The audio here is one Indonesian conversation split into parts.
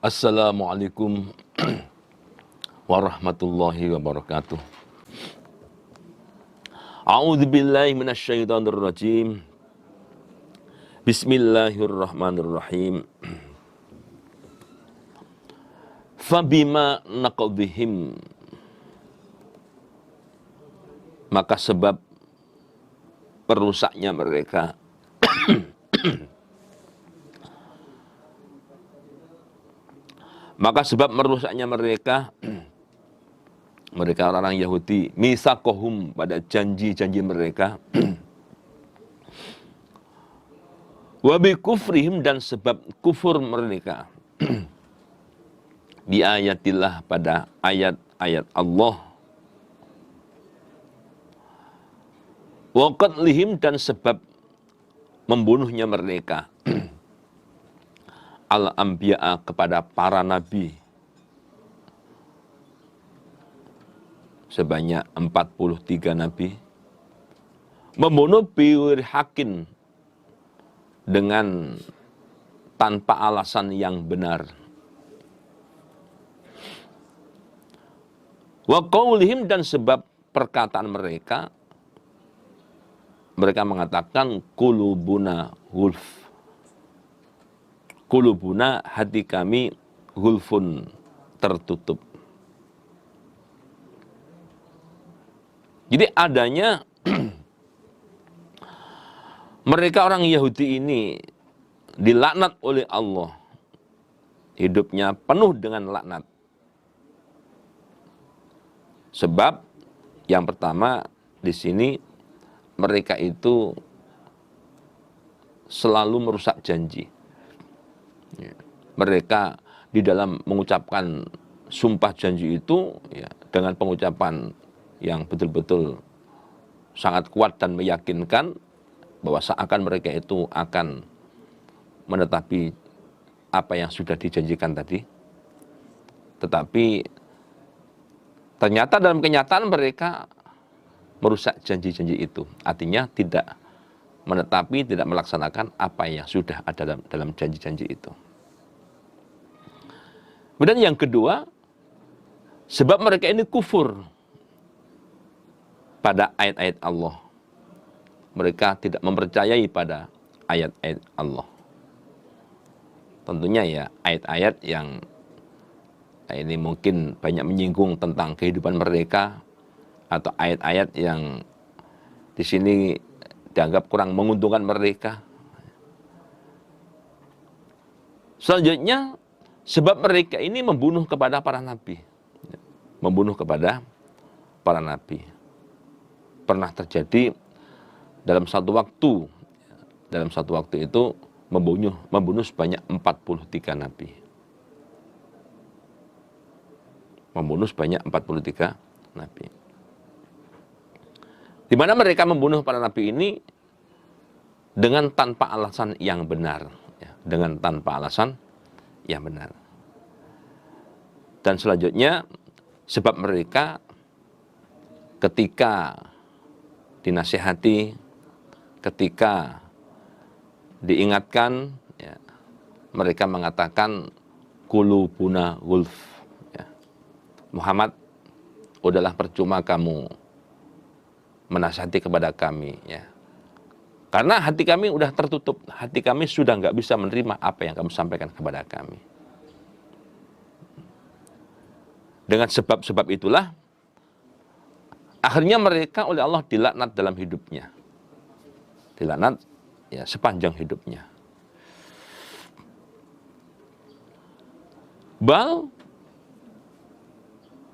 Assalamualaikum warahmatullahi wabarakatuh. A'udzu billahi minasyaitonir rajim. Bismillahirrahmanirrahim. Fabima naqdhihim, maka sebab perusaknya mereka mereka orang Yahudi, misakohum, pada janji-janji mereka, wabi kufrihim, dan sebab kufur mereka, bi ayatillah, pada ayat-ayat Allah, wa qatlihim, dan sebab membunuhnya mereka, al-anbiya'a, kepada para nabi, sebanyak 43 nabi, membunuh biwir hakin, dengan tanpa alasan yang benar, wa qaulihim, dan sebab perkataan mereka mengatakan qulubuna gulf, qulubuna, hati kami, gulfun, tertutup. Jadi adanya mereka orang Yahudi ini dilaknat oleh Allah, hidupnya penuh dengan laknat. Sebab yang pertama di sini, mereka itu selalu merusak janji. Mereka di dalam mengucapkan sumpah janji itu, dengan pengucapan yang betul-betul sangat kuat dan meyakinkan bahwa seakan mereka itu akan menetapi apa yang sudah dijanjikan tadi. Tetapi ternyata dalam kenyataan mereka merusak janji-janji itu. Artinya tidak menetapi, tidak melaksanakan apa yang sudah ada dalam janji-janji itu. Kemudian yang kedua, sebab mereka ini kufur pada ayat-ayat Allah. Mereka tidak mempercayai pada ayat-ayat Allah. Tentunya ya ayat-ayat yang ini mungkin banyak menyinggung tentang kehidupan mereka, atau ayat-ayat yang di sini dianggap kurang menguntungkan mereka. Selanjutnya, sebab mereka ini membunuh kepada para nabi. Membunuh kepada para nabi. Pernah terjadi dalam satu waktu itu membunuh sebanyak 43 nabi. Membunuh sebanyak 43 nabi. Di mana mereka membunuh para nabi ini dengan tanpa alasan yang benar, dengan tanpa alasan yang benar. Dan selanjutnya, sebab mereka ketika dinasihati, ketika diingatkan, mereka mengatakan qulubuna gulf, Muhammad, udahlah percuma kamu menasihati kepada kami, karena hati kami udah tertutup, hati kami sudah nggak bisa menerima apa yang kamu sampaikan kepada kami. Dengan sebab-sebab itulah akhirnya mereka oleh Allah dilaknat dalam hidupnya. Dilaknat sepanjang hidupnya. Bal,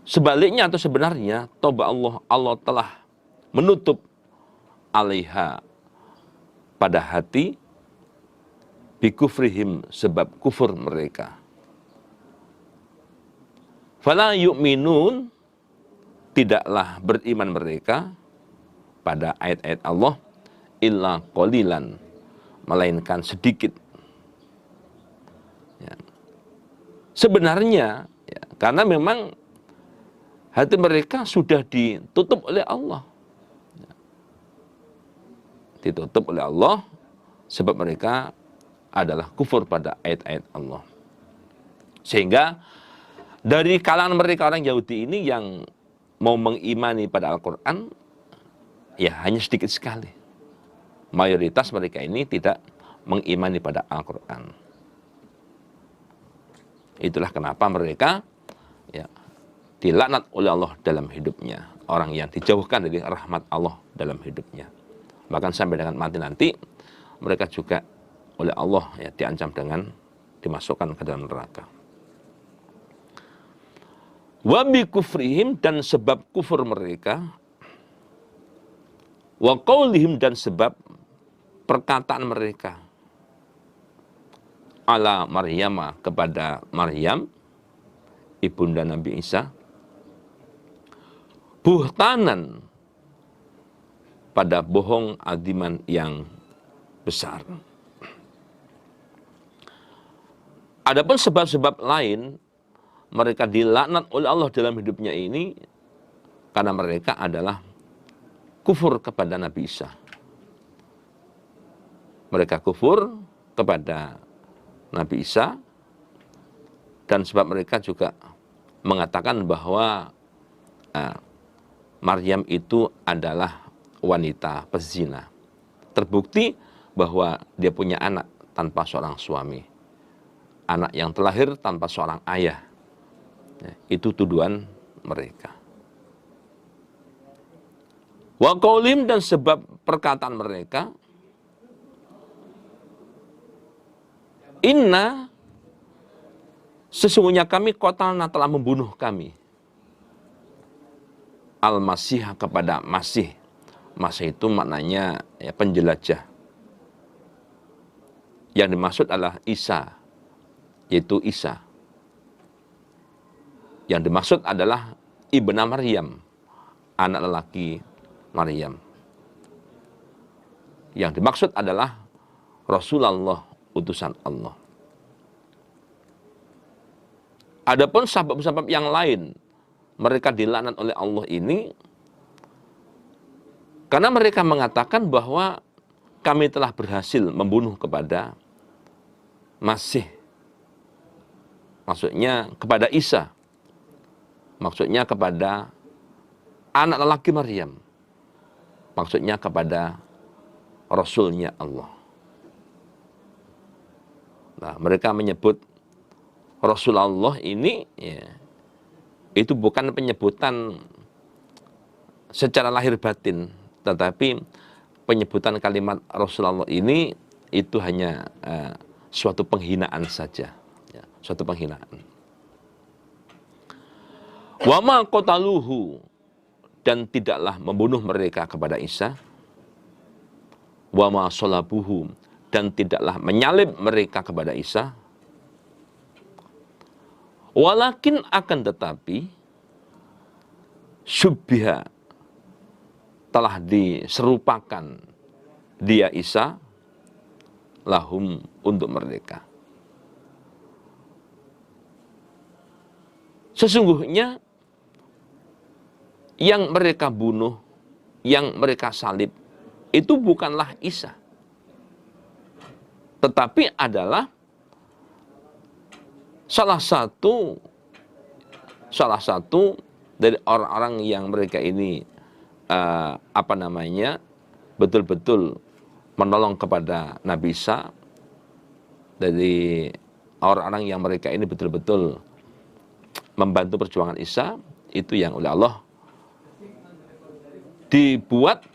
sebaliknya atau sebenarnya, toba Allah telah menutup alaiha, pada hati, bikufrihim, sebab kufur mereka. Fala yu'minun, tidaklah beriman mereka pada ayat-ayat Allah, illa qalilan, melainkan sedikit. Sebenarnya, karena memang hati mereka sudah ditutup oleh Allah. Ditutup oleh Allah, sebab mereka adalah kufur pada ayat-ayat Allah. Sehingga dari kalangan mereka orang Yahudi ini yang mau mengimani pada Al-Quran, ya hanya sedikit sekali. Mayoritas mereka ini tidak mengimani pada Al-Quran. Itulah kenapa mereka ya, dilaknat oleh Allah dalam hidupnya. Orang yang dijauhkan dari rahmat Allah dalam hidupnya. Bahkan sampai dengan mati nanti, mereka juga oleh Allah ya, diancam dengan dimasukkan ke dalam neraka. Wa bi kufrihim, dan sebab kufur mereka, wa qaulihim, dan sebab perkataan mereka, ala Maryam, kepada Maryam ibunda Nabi Isa, buhtanan, pada bohong adiman yang besar. Adapun sebab-sebab lain, mereka dilaknat oleh Allah dalam hidupnya ini karena mereka adalah kufur kepada Nabi Isa. Mereka kufur kepada Nabi Isa, dan sebab mereka juga mengatakan bahwa Maryam itu adalah wanita pezina. Terbukti bahwa dia punya anak tanpa seorang suami. Anak yang terlahir tanpa seorang ayah. Itu tuduhan mereka. Wa qaulim, dan sebab perkataan mereka, inna, sesungguhnya kami qatalna, telah membunuh kami, al-Masih, kepada Masih. Masih itu maknanya ya, penjelajah. Yang dimaksud adalah Isa, yaitu Isa. Yang dimaksud adalah ibna Maryam, anak lelaki Maryam. Yang dimaksud adalah Rasulullah, utusan Allah. Adapun sabab-sabab yang lain, mereka dilaknat oleh Allah ini karena mereka mengatakan bahwa kami telah berhasil membunuh kepada Masih. Maksudnya kepada Isa. Maksudnya kepada anak lelaki Maryam. Maksudnya kepada Rasulnya Allah. Nah, mereka menyebut Rasulullah ini ya, itu bukan penyebutan secara lahir batin, tetapi penyebutan kalimat Rasulullah ini itu hanya suatu penghinaan saja, ya, suatu penghinaan. Wa ma qataluhu, dan tidaklah membunuh mereka kepada Isa. Wa ma salabuhu, dan tidaklah menyalib mereka kepada Isa. Walakin, akan tetapi, syubbiha, telah diserupakan dia Isa lahum, untuk mereka. Sesungguhnya yang mereka bunuh, yang mereka salib, itu bukanlah Isa, tetapi adalah salah satu dari orang-orang yang mereka ini betul-betul menolong kepada Nabi Isa. Dari orang-orang yang mereka ini betul-betul membantu perjuangan Isa, itu yang oleh Allah dibuat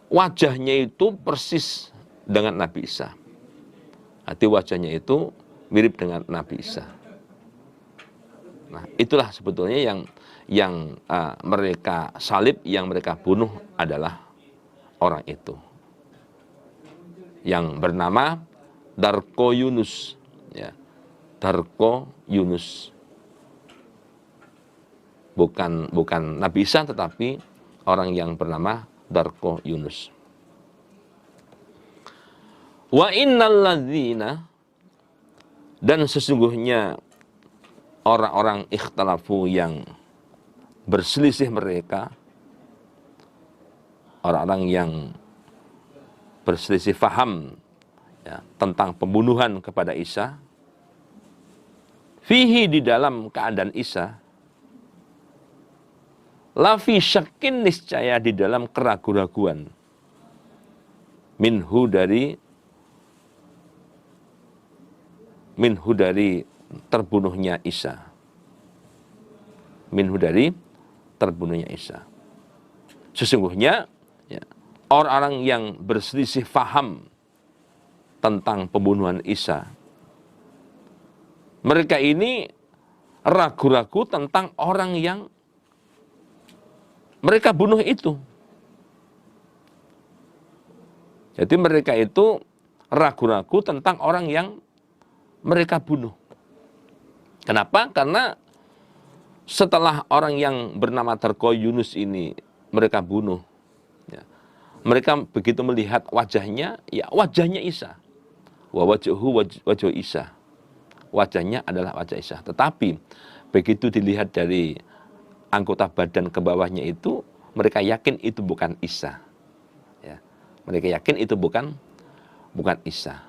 wajahnya itu persis dengan Nabi Isa. Arti wajahnya itu mirip dengan Nabi Isa. Nah, itulah sebetulnya yang mereka salib, yang mereka bunuh adalah orang itu, yang bernama Darko Yunus, ya, Darko Yunus. Bukan Nabi Isa, tetapi orang yang bernama Darko Yunus. Wa innal ladzina, dan sesungguhnya orang-orang ikhtalafu yang berselisih mereka, orang-orang yang berselisih faham ya, tentang pembunuhan kepada Isa, fihi di dalam keadaan Isa, lafi syakin niscaya di dalam keraguan-raguan, minhu dari terbunuhnya Isa. Minhu dari terbunuhnya Isa. Sesungguhnya ya, orang-orang yang berselisih faham tentang pembunuhan Isa, mereka ini ragu-ragu tentang orang yang mereka bunuh itu. Jadi mereka itu ragu-ragu tentang orang yang mereka bunuh. Kenapa? Karena setelah orang yang bernama Darko Yunus ini mereka bunuh, ya, mereka begitu melihat wajahnya, ya wajahnya Isa. Wa wajhu wajhu Isa. Wajahnya adalah wajah Isa. Tetapi begitu dilihat dari anggota badan ke bawahnya itu, mereka yakin itu bukan Isa. Ya, mereka yakin itu bukan Isa.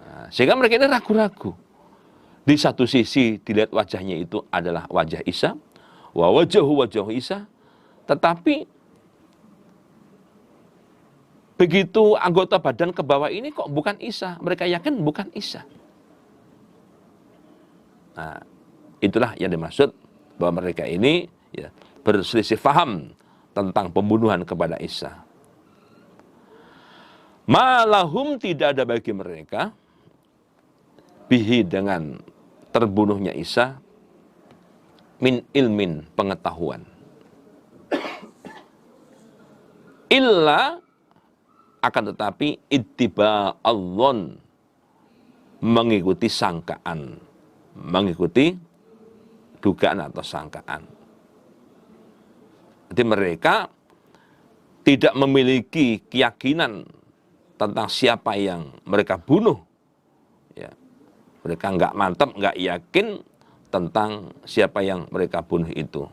Nah, sehingga mereka ini ragu-ragu. Di satu sisi dilihat wajahnya itu adalah wajah Isa, wa wajhu Isa, tetapi begitu anggota badan ke bawah ini kok bukan Isa, mereka yakin bukan Isa. Nah, itulah yang dimaksud bahwa mereka ini ya, berselisih faham tentang pembunuhan kepada Isa. Malahum tidak ada bagi mereka bihi dengan terbunuhnya Isa min ilmin pengetahuan. Illa akan tetapi ittiba allon mengikuti sangkaan, mengikuti dugaan atau sangkaan. Jadi mereka tidak memiliki keyakinan tentang siapa yang mereka bunuh. Ya. Mereka nggak mantap, nggak yakin tentang siapa yang mereka bunuh itu.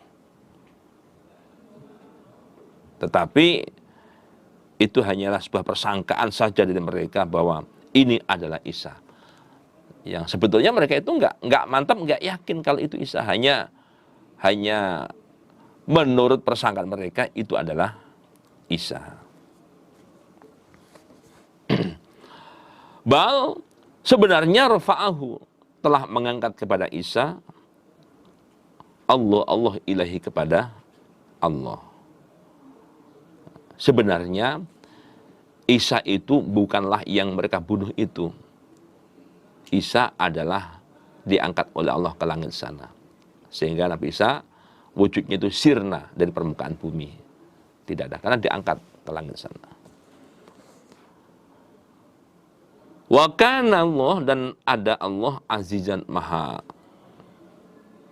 Tetapi itu hanyalah sebuah persangkaan saja dari mereka bahwa ini adalah Isa. Yang sebetulnya mereka itu nggak mantap, nggak yakin kalau itu Isa. Hanya menurut persangkaan mereka itu adalah Isa. Bal sebenarnya rafa'ahu telah mengangkat kepada Isa Allah ilahi kepada Allah. Sebenarnya Isa itu bukanlah yang mereka bunuh itu. Isa adalah diangkat oleh Allah ke langit sana. Sehingga Nabi Isa wujudnya itu sirna dari permukaan bumi. Tidak ada, karena diangkat ke langit sana. Wa kana Allah, dan ada Allah azizan maha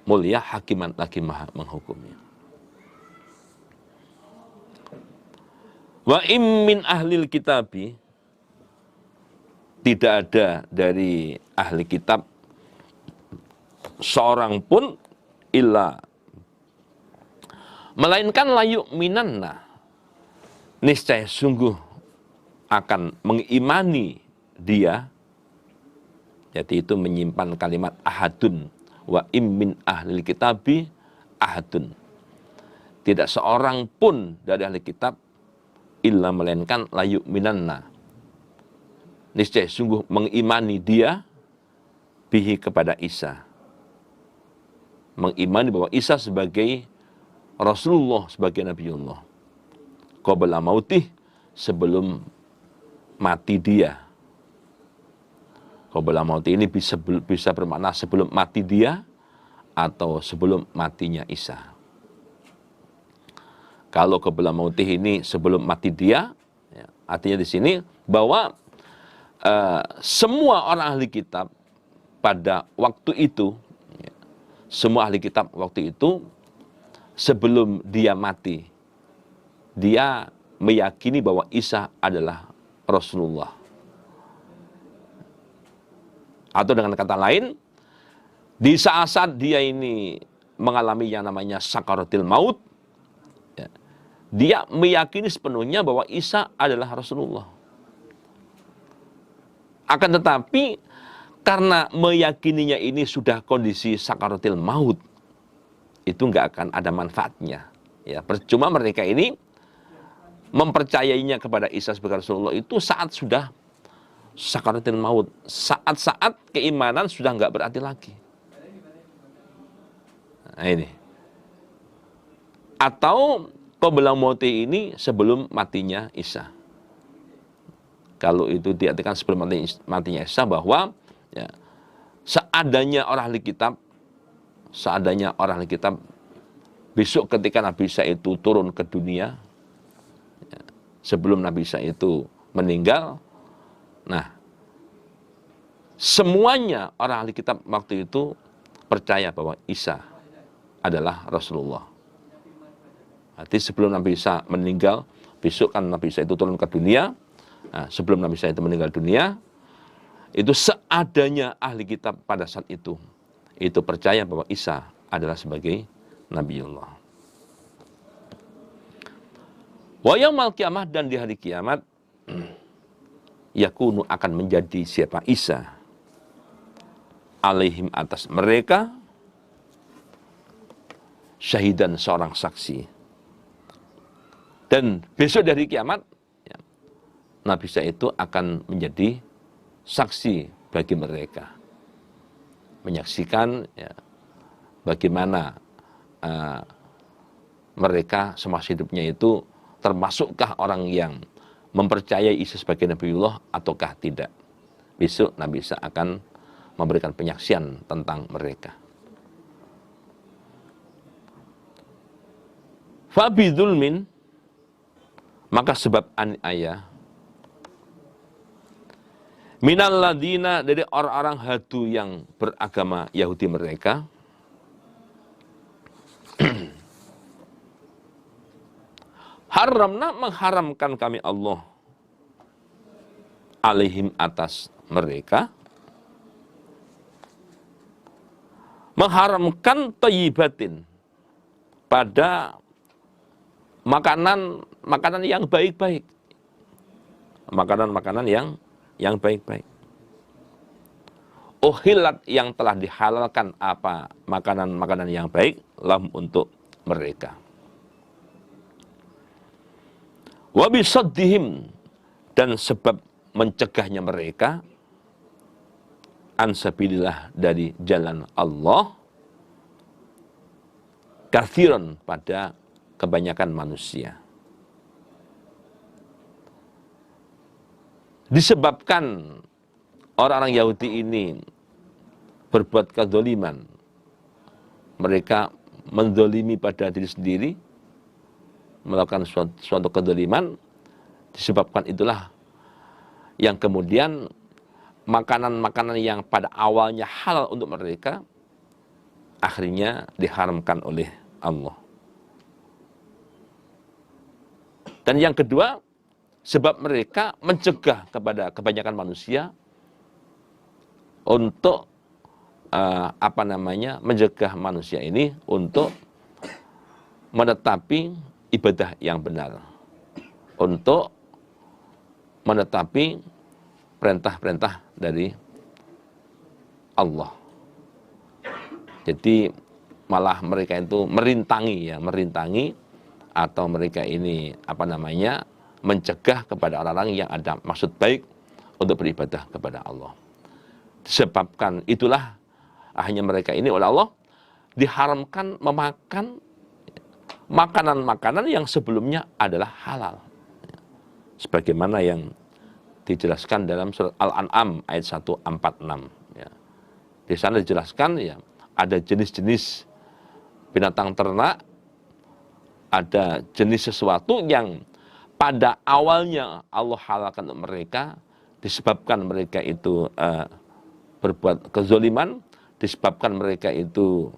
mulia, hakiman lagi maha menghukumnya. Wa min ahlil kitabi, tidak ada dari ahli kitab seorang pun illa melainkan layuk minanna, niscaya sungguh akan mengimani dia. Jadi itu menyimpan kalimat ahadun. Wa min ahlil kitabi ahadun. Tidak seorang pun dari ahli kitab illa melainkan layuk minanna, niscaya sungguh mengimani dia bihi kepada Isa. Mengimani bahwa Isa sebagai Rasulullah, sebagai Nabiullah. Qabla mautih, sebelum mati dia. Qabla mautih ini bisa bermakna sebelum mati dia atau sebelum matinya Isa. Kalau qabla mautih ini sebelum mati dia, ya, artinya di sini bahwa semua orang ahli kitab pada waktu itu, ya, semua ahli kitab waktu itu sebelum dia mati, dia meyakini bahwa Isa adalah Rasulullah. Atau dengan kata lain, di saat-saat dia ini mengalami yang namanya sakaratil maut, ya, dia meyakini sepenuhnya bahwa Isa adalah Rasulullah. Akan tetapi karena meyakininya ini sudah kondisi sakaratil maut, itu nggak akan ada manfaatnya. Ya, percuma mereka ini mempercayainya kepada Isa sebagai Rasulullah itu saat sudah sakaratil maut, saat-saat keimanan sudah nggak berarti lagi. Nah, ini. Atau qabla mauti ini sebelum matinya Isa. Kalau itu diartikan sebelum matinya Isa, bahwa ya, seadanya orang ahli kitab besok ketika Nabi Isa itu turun ke dunia, ya, sebelum Nabi Isa itu meninggal, nah semuanya orang ahli kitab waktu itu percaya bahwa Isa adalah Rasulullah. Arti sebelum Nabi Isa meninggal, besok kan Nabi Isa itu turun ke dunia. Nah, sebelum Nabi Isa itu meninggal dunia, itu seadanya ahli kitab pada saat itu percaya bahwa Isa adalah sebagai Nabiullah. Wa yaumal kiamah, dan di hari kiamat yakunu akan menjadi siapa Isa alaihim atas mereka syahidan, seorang saksi. Dan besok dari kiamat ya, Nabi Isa itu akan menjadi saksi bagi mereka, menyaksikan ya, bagaimana mereka semasa hidupnya itu termasukkah orang yang mempercayai Isa sebagai Nabiullah ataukah tidak. Besok Nabi Isa akan memberikan penyaksian tentang mereka. Fabidulmin, maka sebab aniaya, minal ladina, dari orang-orang hadu yang beragama Yahudi mereka, haramna, mengharamkan kami Allah, alaihim atas mereka, mengharamkan thayyibatin, pada makanan yang baik-baik, makanan yang baik-baik. Uhillat, yang telah dihalalkan apa makanan yang baik, lahum, untuk mereka. Wa bisaddihim, dan sebab mencegahnya mereka, ansabilillah, dari jalan Allah, kathiran, pada kebanyakan manusia. Disebabkan orang-orang Yahudi ini berbuat kedzaliman, mereka menzalimi pada diri sendiri, melakukan suatu kedzaliman, disebabkan itulah yang kemudian makanan-makanan yang pada awalnya halal untuk mereka, akhirnya diharamkan oleh Allah. Dan yang kedua, sebab mereka mencegah kepada kebanyakan manusia untuk mencegah manusia ini untuk menetapi ibadah yang benar, untuk menetapi perintah-perintah dari Allah. Jadi malah mereka itu merintangi atau mereka ini mencegah kepada orang-orang yang ada maksud baik untuk beribadah kepada Allah. Disebabkan itulah akhirnya mereka ini oleh Allah diharamkan memakan makanan-makanan yang sebelumnya adalah halal. Sebagaimana yang dijelaskan dalam surat Al-An'am ayat 146. Ya. Di sana dijelaskan ya, ada jenis-jenis binatang ternak, ada jenis sesuatu yang pada awalnya Allah halalkan untuk mereka, disebabkan mereka itu berbuat kezaliman, disebabkan mereka itu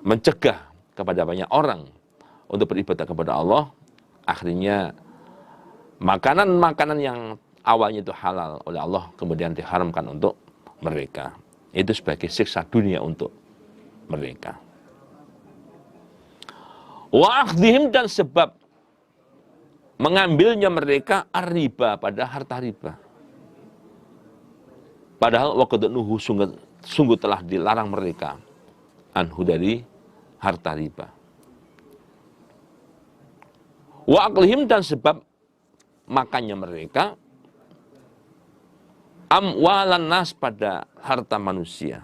mencegah kepada banyak orang untuk beribadah kepada Allah, akhirnya makanan-makanan yang awalnya itu halal oleh Allah kemudian diharamkan untuk mereka. Itu sebagai siksa dunia untuk mereka. Wa akhdihim, dan sebab mengambilnya mereka ar-riba, pada harta riba. Padahal waqad nuhu sungguh telah dilarang mereka anhu dari harta riba. Wa aklihim, dan sebab makannya mereka amwalan nas, pada harta manusia,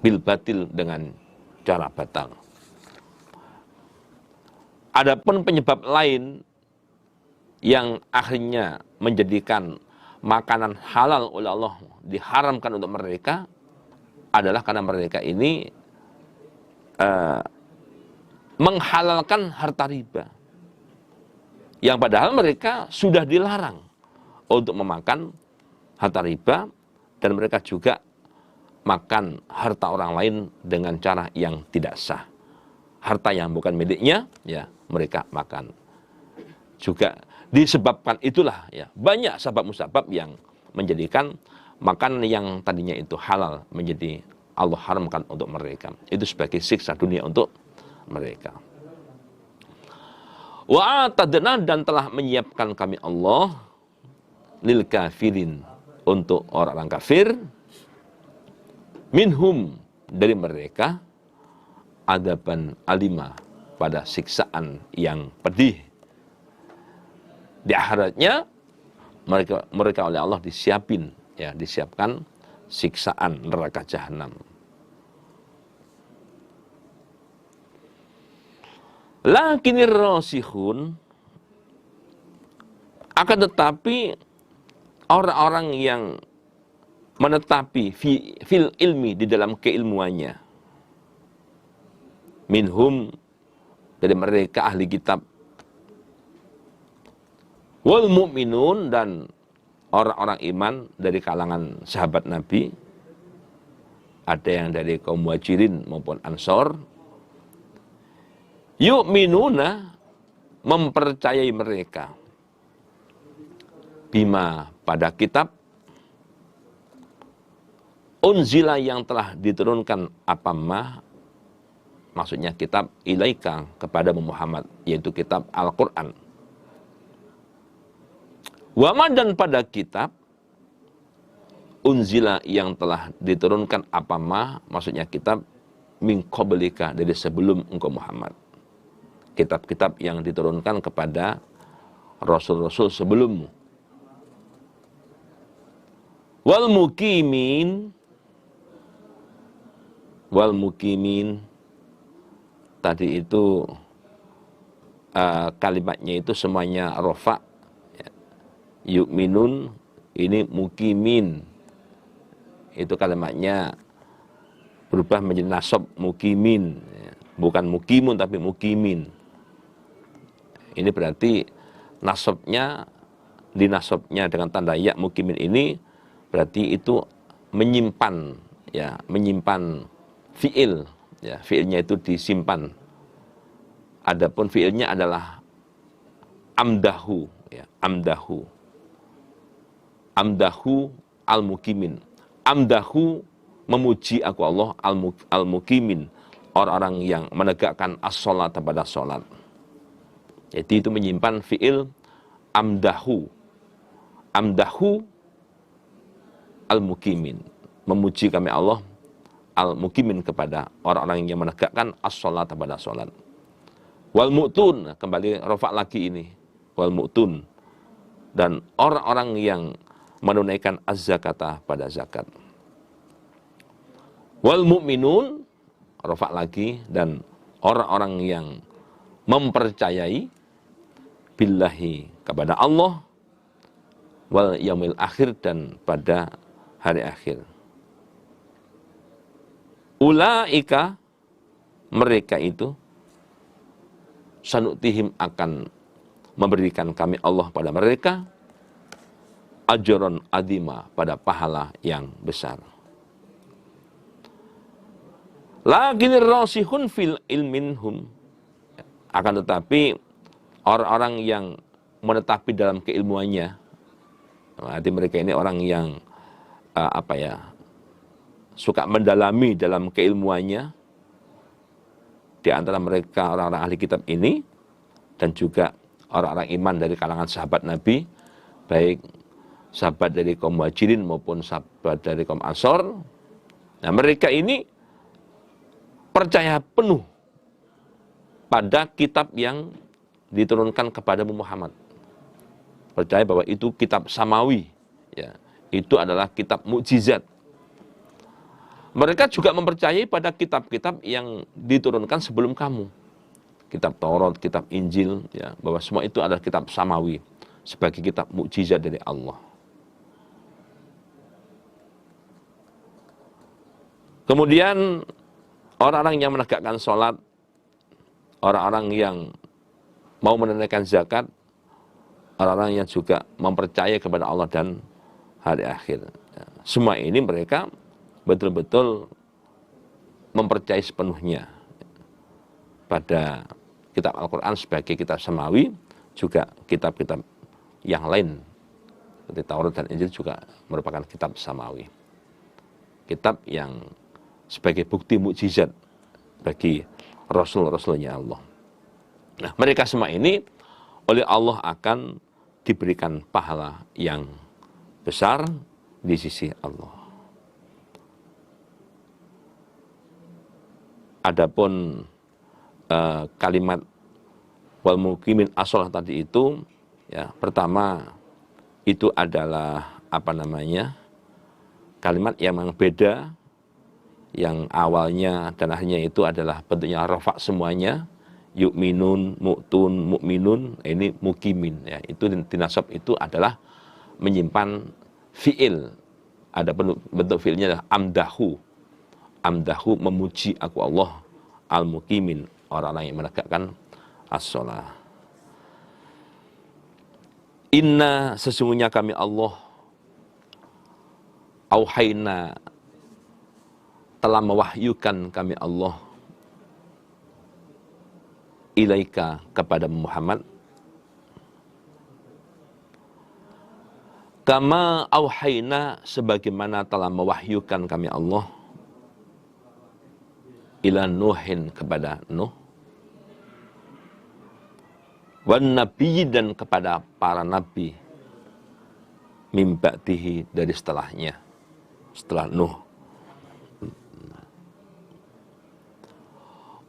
bil batil, dengan cara batal. Adapun penyebab lain yang akhirnya menjadikan makanan halal oleh Allah diharamkan untuk mereka adalah karena mereka ini menghalalkan harta riba, yang padahal mereka sudah dilarang untuk memakan harta riba, dan mereka juga makan harta orang lain dengan cara yang tidak sah. Harta yang bukan miliknya, ya mereka makan. Juga disebabkan itulah, ya banyak sebab-musabab yang menjadikan makanan yang tadinya itu halal menjadi Allah haramkan untuk mereka. Itu sebagai siksa dunia untuk mereka. Wa atadna, dan telah menyiapkan kami Allah lil kafirin, untuk orang-orang kafir, minhum, dari mereka, adaban alima, pada siksaan yang pedih. Di akhiratnya mereka oleh Allah disiapkan siksaan neraka jahanam. Lakinir rasihun, akan tetapi orang-orang yang menetapi fil ilmi, di dalam keilmuannya, minhum, dari mereka ahli kitab, wal mu'minun, dan orang-orang iman dari kalangan sahabat Nabi, ada yang dari kaum muhajirin maupun ansor, yu'minuna, mempercayai mereka, bima, pada kitab, unzila, yang telah diturunkan, apamah, maksudnya kitab, ilaika, kepada Muhammad, yaitu kitab Al-Quran. Wama, dan pada kitab, unzila, yang telah diturunkan, apamah, maksudnya kitab, min qablika, dari sebelum engkau Muhammad. Kitab-kitab yang diturunkan kepada rasul-rasul sebelummu. Wal mukimin, tadi itu kalimatnya itu semuanya rofa. Yu'minun, ini mukimin, itu kalimatnya berubah menjadi nasab, mukimin, bukan mukimun tapi mukimin. Ini berarti nasabnya, dinasabnya dengan tanda ya, mukimin ini berarti itu menyimpan, ya menyimpan fiil, ya fiilnya itu disimpan. Adapun fiilnya adalah amdahu, ya amdahu al-mukimin. Amdahu, memuji aku Allah, al-mukimin, orang-orang yang menegakkan as-sholat, pada sholat. Jadi itu menyimpan fiil amdahu al-mukimin, memuji kami Allah al-mukimin, kepada orang-orang yang menegakkan as-sholat, pada sholat. Wal mu'tun, kembali rofa lagi ini, wal mu'tun, dan orang-orang yang menunaikan az-zakata, pada zakat. Wal mu'minun, rofa lagi, dan orang-orang yang mempercayai billahi, kepada Allah, wal yaumil akhir, dan pada hari akhir. Ulaika, mereka itu, sanutihim, akan memberikan kami Allah pada mereka, ajron adima, pada pahala yang besar. Lakinir rasihun fil ilminhum, akan tetapi orang-orang yang menetapi dalam keilmuannya, berarti mereka ini orang yang suka mendalami dalam keilmuannya, di antara mereka orang-orang ahli kitab ini, dan juga orang-orang iman dari kalangan sahabat Nabi, baik sahabat dari kaum Muhajirin maupun sahabat dari kaum Ansor. Nah, mereka ini percaya penuh pada kitab yang diturunkan kepada Muhammad. Percaya bahwa itu kitab samawi, ya, itu adalah kitab mukjizat. Mereka juga mempercayai pada kitab-kitab yang diturunkan sebelum kamu. Kitab Taurat, kitab Injil, ya, bahwa semua itu adalah kitab samawi sebagai kitab mukjizat dari Allah. Kemudian orang-orang yang menegakkan sholat, orang-orang yang mau menunaikan zakat, orang-orang yang juga mempercayai kepada Allah dan hari akhir. Semua ini mereka betul-betul mempercayai sepenuhnya pada kitab Al-Quran sebagai kitab samawi, juga kitab-kitab yang lain seperti Taurat dan Injil juga merupakan kitab samawi. Kitab yang sebagai bukti mukjizat bagi Rasul-Rasulnya Allah. Nah, mereka semua ini oleh Allah akan diberikan pahala yang besar di sisi Allah. Adapun kalimat wal muqimin as-shalah tadi itu, ya, pertama itu adalah kalimat yang memang beda, yang awalnya dan akhirnya itu adalah bentuknya rafa semuanya, yu'minun, mu'tun, mu'minun, ini mukimin, ya, itu dinasab itu adalah menyimpan fi'il. Ada bentuk fi'ilnya adalah amdahu, memuji aku Allah, al-mukimin, orang-orang yang menegakkan as-shalah. Inna, sesungguhnya kami Allah, auhayna, telah mewahyukan kami Allah, ilaika, kepada Muhammad, kama auhayna, sebagaimana telah mewahyukan kami Allah, ila Nuhin, kepada Nuh, wan nabiyyi, dan kepada para nabi, mim ba'dihi, dari setelahnya, setelah Nuh.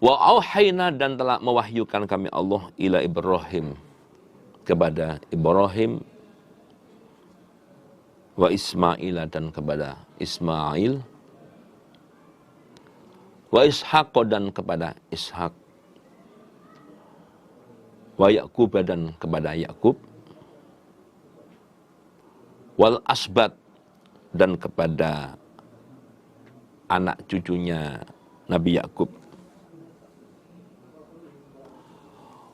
Wa auhayna, dan telah mewahyukan kami Allah, ila Ibrahim, kepada Ibrahim, wa Ismail, dan kepada Ismail, wa Ishaq, dan kepada Ishaq, wa Ya'qub, dan kepada Ya'qub, wal asbat, dan kepada anak cucunya Nabi Ya'qub,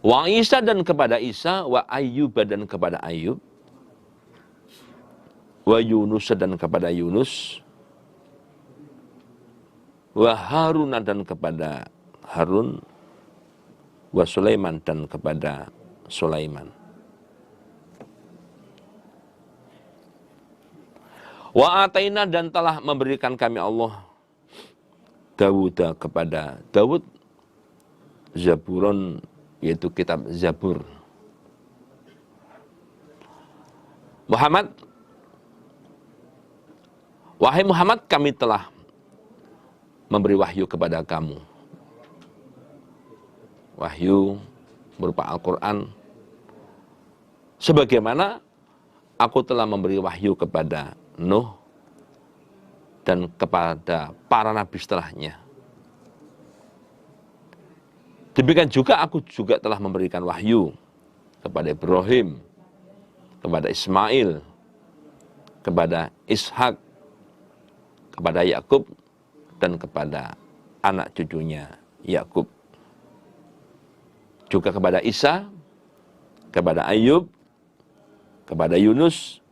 wa Isa, dan kepada Isa, wa Ayyub, dan kepada Ayyub, wa Yunus, dan kepada Yunus, wa Harun, dan kepada Harun, wa Sulaiman, dan kepada Sulaiman, wa ataina, dan telah memberikan kami Allah Dawud, kepada Dawud, Zaburon, yaitu kitab Zabur. Muhammad, wahai Muhammad, kami telah memberi wahyu kepada kamu. Wahyu berupa Al-Quran, sebagaimana aku telah memberi wahyu kepada Nuh dan kepada para nabi setelahnya. Demikian juga aku juga telah memberikan wahyu kepada Ibrahim, kepada Ismail, kepada Ishak, kepada Yakub, dan kepada anak cucunya Yakub. Juga kepada Isa, kepada Ayub, kepada Yunus,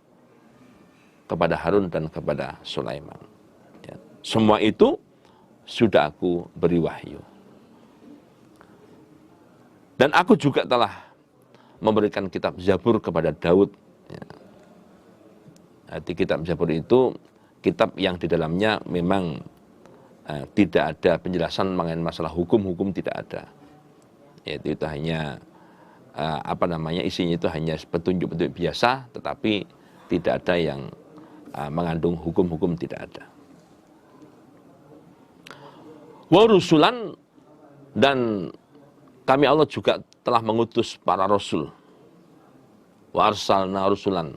kepada Harun, dan kepada Sulaiman. Ya. Semua itu sudah aku beri wahyu. Dan aku juga telah memberikan kitab Zabur kepada Daud. Ya. Di kitab Zabur itu kitab yang di dalamnya memang tidak ada penjelasan mengenai masalah hukum-hukum, tidak ada. Yaitu itu hanya isinya itu hanya petunjuk-petunjuk biasa, tetapi tidak ada yang mengandung hukum-hukum, tidak ada. Wa rusulan, dan kami Allah juga telah mengutus para rasul. Wa arsalna rusulan,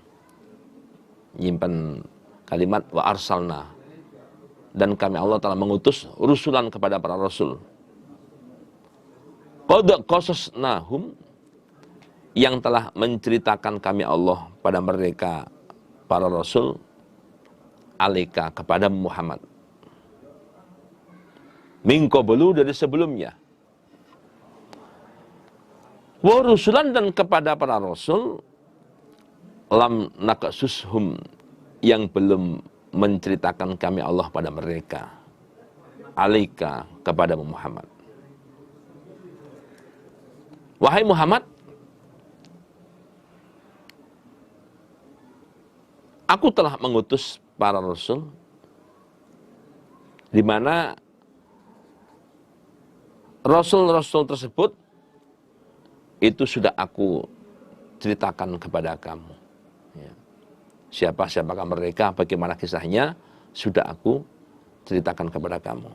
nyimpen kalimat wa arsalna, dan kami Allah telah mengutus rusulan kepada para rasul. Qad qasasnahum, yang telah menceritakan kami Allah pada mereka para rasul, alaika, kepada Muhammad, min qablu, dari sebelumnya. Wa rusulan, dan kepada para rasul, lam naqsushum, yang belum menceritakan kami Allah pada mereka, alaika, kepada Muhammad. Wahai Muhammad, aku telah mengutus para rasul, di mana rasul-rasul tersebut itu sudah aku ceritakan kepada kamu. Ya. Siapakah mereka, bagaimana kisahnya, sudah aku ceritakan kepada kamu.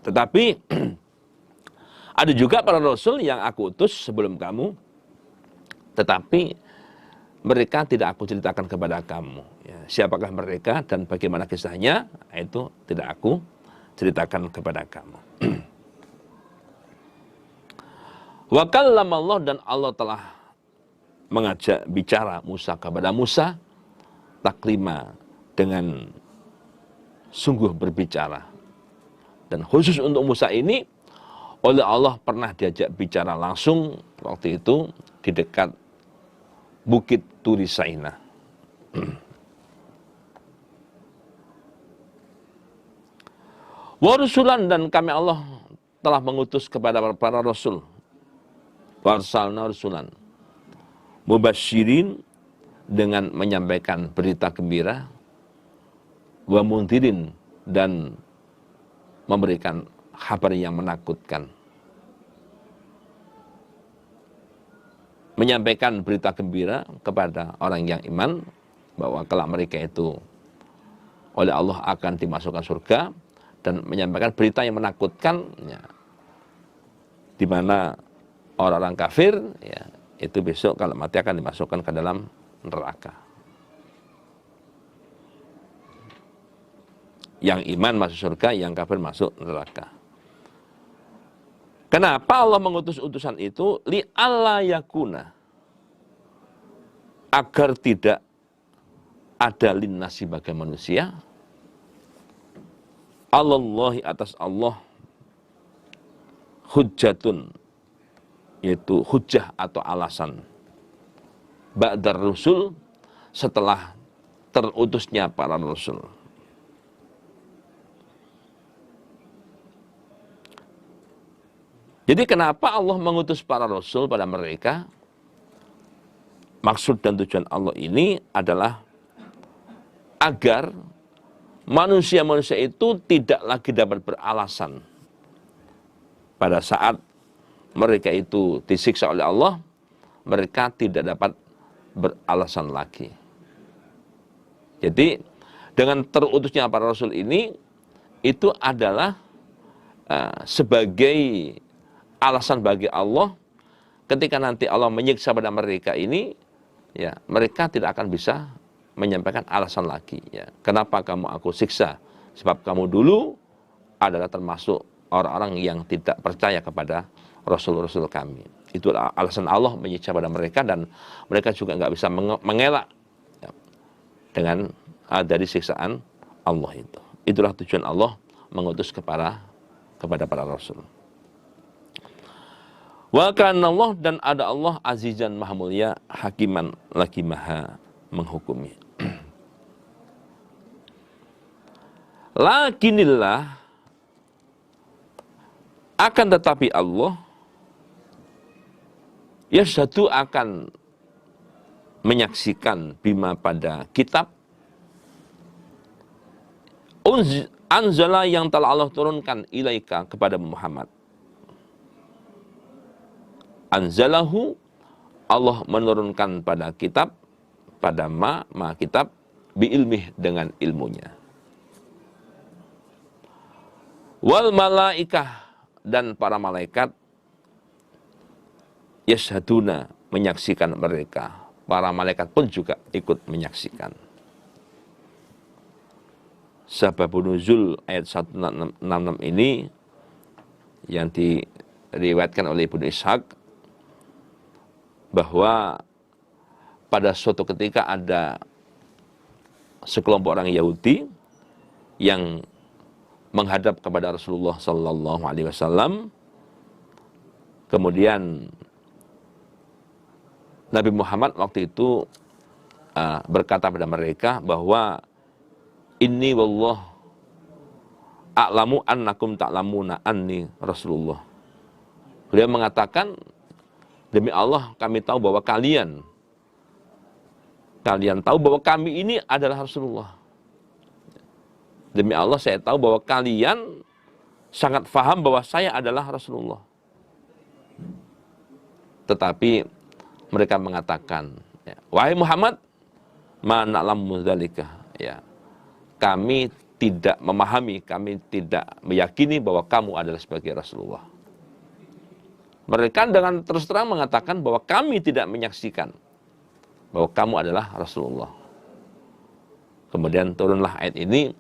Tetapi ada juga para rasul yang aku utus sebelum kamu, tetapi mereka tidak aku ceritakan kepada kamu. Ya, siapakah mereka dan bagaimana kisahnya, itu tidak aku ceritakan kepada kamu. Wa kallama Allah, dan Allah telah mengajak bicara Musa kepada Musa, taklima, dengan sungguh berbicara. Dan khusus untuk Musa ini, oleh Allah pernah diajak bicara langsung waktu itu di dekat Bukit Turi Saina. Wa rusulan, dan kami Allah telah mengutus kepada para rasul. Wa arsalna rusulan mubasyirin, dengan menyampaikan berita gembira, wa mundirin, dan memberikan kabar yang menakutkan. Menyampaikan berita gembira kepada orang yang iman, bahwa kelak mereka itu oleh Allah akan dimasukkan surga, dan menyampaikan berita yang menakutkan, ya, di mana orang-orang kafir, ya, itu besok kalau mati akan dimasukkan ke dalam neraka. Yang iman masuk surga, yang kafir masuk neraka. Kenapa Allah mengutus utusan itu? Li'alla yakuna, agar tidak ada linnasi bagi manusia, Allahi, atas Allah, hujjatun, yaitu hujjah atau alasan, ba'dar rusul, setelah terutusnya para rasul. Jadi kenapa Allah mengutus para rasul pada mereka? Maksud dan tujuan Allah ini adalah agar manusia-manusia itu tidak lagi dapat beralasan pada saat mereka itu disiksa oleh Allah, mereka tidak dapat beralasan lagi. Jadi dengan terutusnya para rasul ini, itu adalah sebagai alasan bagi Allah, ketika nanti Allah menyiksa pada mereka ini, ya, mereka tidak akan bisa menyampaikan alasan lagi. Ya, kenapa kamu aku siksa? Sebab kamu dulu adalah termasuk orang-orang yang tidak percaya kepada rasul-rasul kami. Itulah alasan Allah menyiksa pada mereka, dan mereka juga nggak bisa mengelak, ya, dengan dari siksaan Allah itu. Itulah tujuan Allah mengutus kepada para rasul. Wa kana Allah, dan ada Allah azizan maha mulia, hakiman, lagi maha menghukumi. Lakinillah, akan tetapi Allah, yashhadu, akan menyaksikan, bima, pada kitab, anzala, yang telah Allah turunkan, ilaika, kepada Muhammad. Anzalahu, Allah menurunkan pada kitab, pada ma kitab bi ilmih dengan ilmunya. Wal malaikah dan para malaikat yashhaduna menyaksikan mereka. Para malaikat pun juga ikut menyaksikan. Sababun nuzul ayat 166 ini yang diriwayatkan oleh Ibnu Ishaq bahwa pada suatu ketika ada sekelompok orang Yahudi yang menghadap kepada Rasulullah Sallallahu Alaihi Wasallam. Kemudian Nabi Muhammad waktu itu berkata pada mereka bahwa inni wallah a'lamu annakum ta'lamuna anni Rasulullah. Beliau mengatakan, demi Allah kami tahu bahwa kalian tahu bahwa kami ini adalah Rasulullah. Demi Allah saya tahu bahwa kalian sangat faham bahwa saya adalah Rasulullah. Tetapi mereka mengatakan, wahai Muhammad, ma na'lamu dzalika, ya. Kami tidak memahami, kami tidak meyakini bahwa kamu adalah sebagai Rasulullah. Mereka dengan terus terang mengatakan bahwa kami tidak menyaksikan bahwa kamu adalah Rasulullah. Kemudian turunlah ayat ini,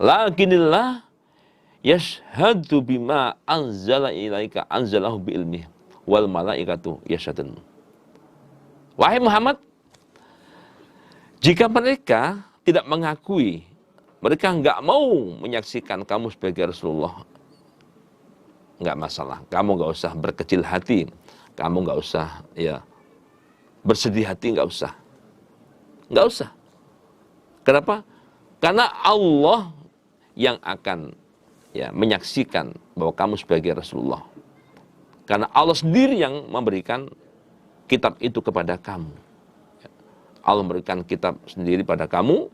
lakinnillah yashhadu bima anzala ilaika anzalahu bi ilmihi wal malaikatu yashhadun. Wahai Muhammad, jika mereka tidak mengakui, mereka enggak mau menyaksikan kamu sebagai Rasulullah, enggak masalah. Kamu enggak usah berkecil hati, kamu enggak usah bersedih hati, enggak usah. Enggak usah. Kenapa? Karena Allah yang akan menyaksikan bahwa kamu sebagai Rasulullah. Karena Allah sendiri yang memberikan kitab itu kepada kamu. Allah memberikan kitab sendiri pada kamu,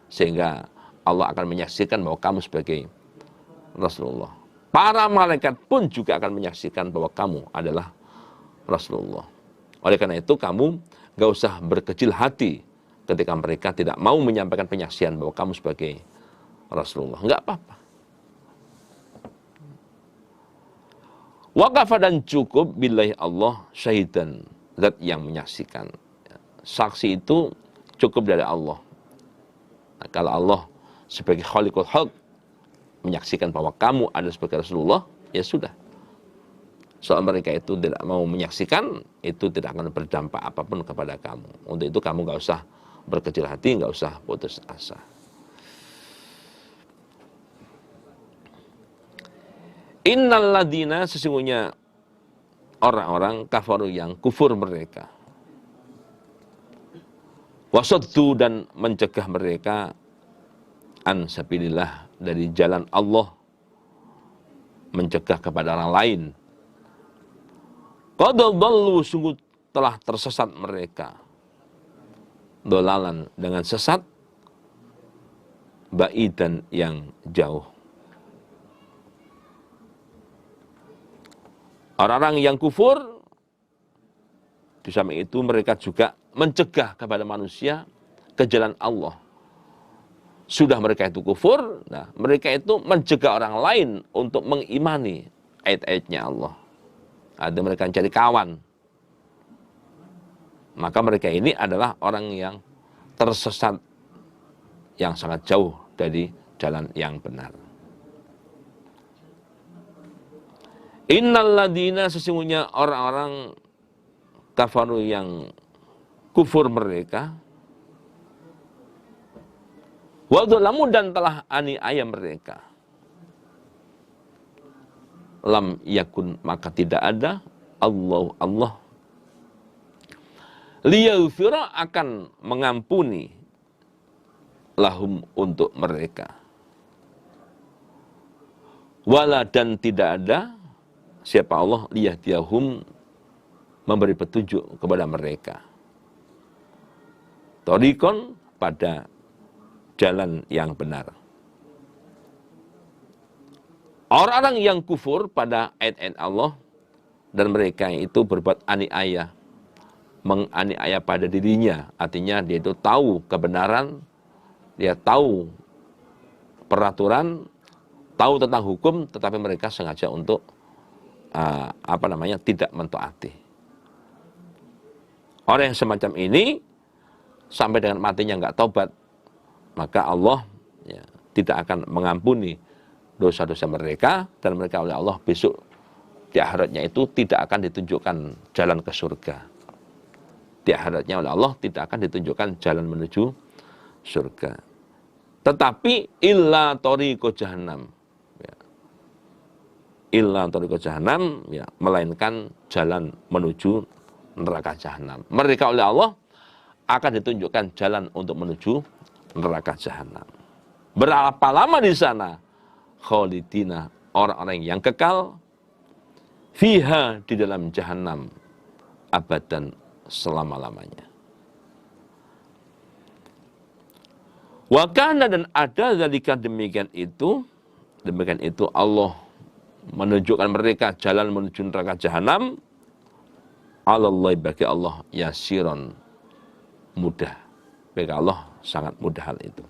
sehingga Allah akan menyaksikan bahwa kamu sebagai Rasulullah. Para malaikat pun juga akan menyaksikan bahwa kamu adalah Rasulullah. Oleh karena itu kamu gak usah berkecil hati ketika mereka tidak mau menyampaikan penyaksian bahwa kamu sebagai Rasulullah. Enggak apa-apa. Waqafa dan cukup billahi Allah syahidan, zat yang menyaksikan. Saksi itu cukup dari Allah. Nah, kalau Allah sebagai khaliqul haq menyaksikan bahwa kamu ada sebagai Rasulullah, ya sudah. Soal mereka itu tidak mau menyaksikan, itu tidak akan berdampak apapun kepada kamu. Untuk itu kamu gak usah berkecil hati, gak usah putus asa. Innal ladina, sesungguhnya orang-orang kafaru yang kufur mereka, wasaddu dan mencegah mereka an sabilillah dari jalan Allah, mencegah kepada orang lain. Qad dhallu, sungguh telah tersesat mereka, dolalan dengan sesat, ba'idan yang jauh. Orang-orang yang kufur, di samping itu mereka juga mencegah kepada manusia ke jalan Allah. Sudah mereka itu kufur, nah mereka itu mencegah orang lain untuk mengimani ayat-ayatnya Allah. Ada mereka cari kawan. Maka mereka ini adalah orang yang tersesat, yang sangat jauh dari jalan yang benar. Innal ladina, sesungguhnya orang-orang kafaru yang kufur mereka, wa dzalamu dan telah aniaya mereka, lam yakun maka tidak ada Allah liyaghfira akan mengampuni lahum untuk mereka, wala dan tidak ada siapa Allah liyahdiyahum memberi petunjuk kepada mereka, thoriqon pada jalan yang benar. Orang-orang yang kufur pada ayat-ayat Allah dan mereka itu berbuat aniaya, menganiaya pada dirinya. Artinya dia itu tahu kebenaran, dia tahu peraturan, tahu tentang hukum, tetapi mereka sengaja untuk tidak mentaati. Orang yang semacam ini sampai dengan matinya nggak taubat, maka Allah tidak akan mengampuni dosa-dosa mereka, dan mereka oleh Allah besok di akhiratnya itu tidak akan ditunjukkan jalan ke surga. Di akhiratnya oleh Allah tidak akan ditunjukkan jalan menuju surga. Tetapi illa tariqo jahannam. Illa tariqo jahannam, melainkan jalan menuju neraka jahanam. Mereka oleh Allah akan ditunjukkan jalan untuk menuju neraka jahanam. Berapa lama di sana? Khalidina, orang-orang yang kekal, fiha, di dalam jahanam, abadan, selama-lamanya. Wa kana, dan ada zalika, demikian itu Allah menunjukkan mereka jalan menuju neraka jahanam, alallahi, bagi Allah, yasiron, mudah. Bagi Allah sangat mudah hal itu.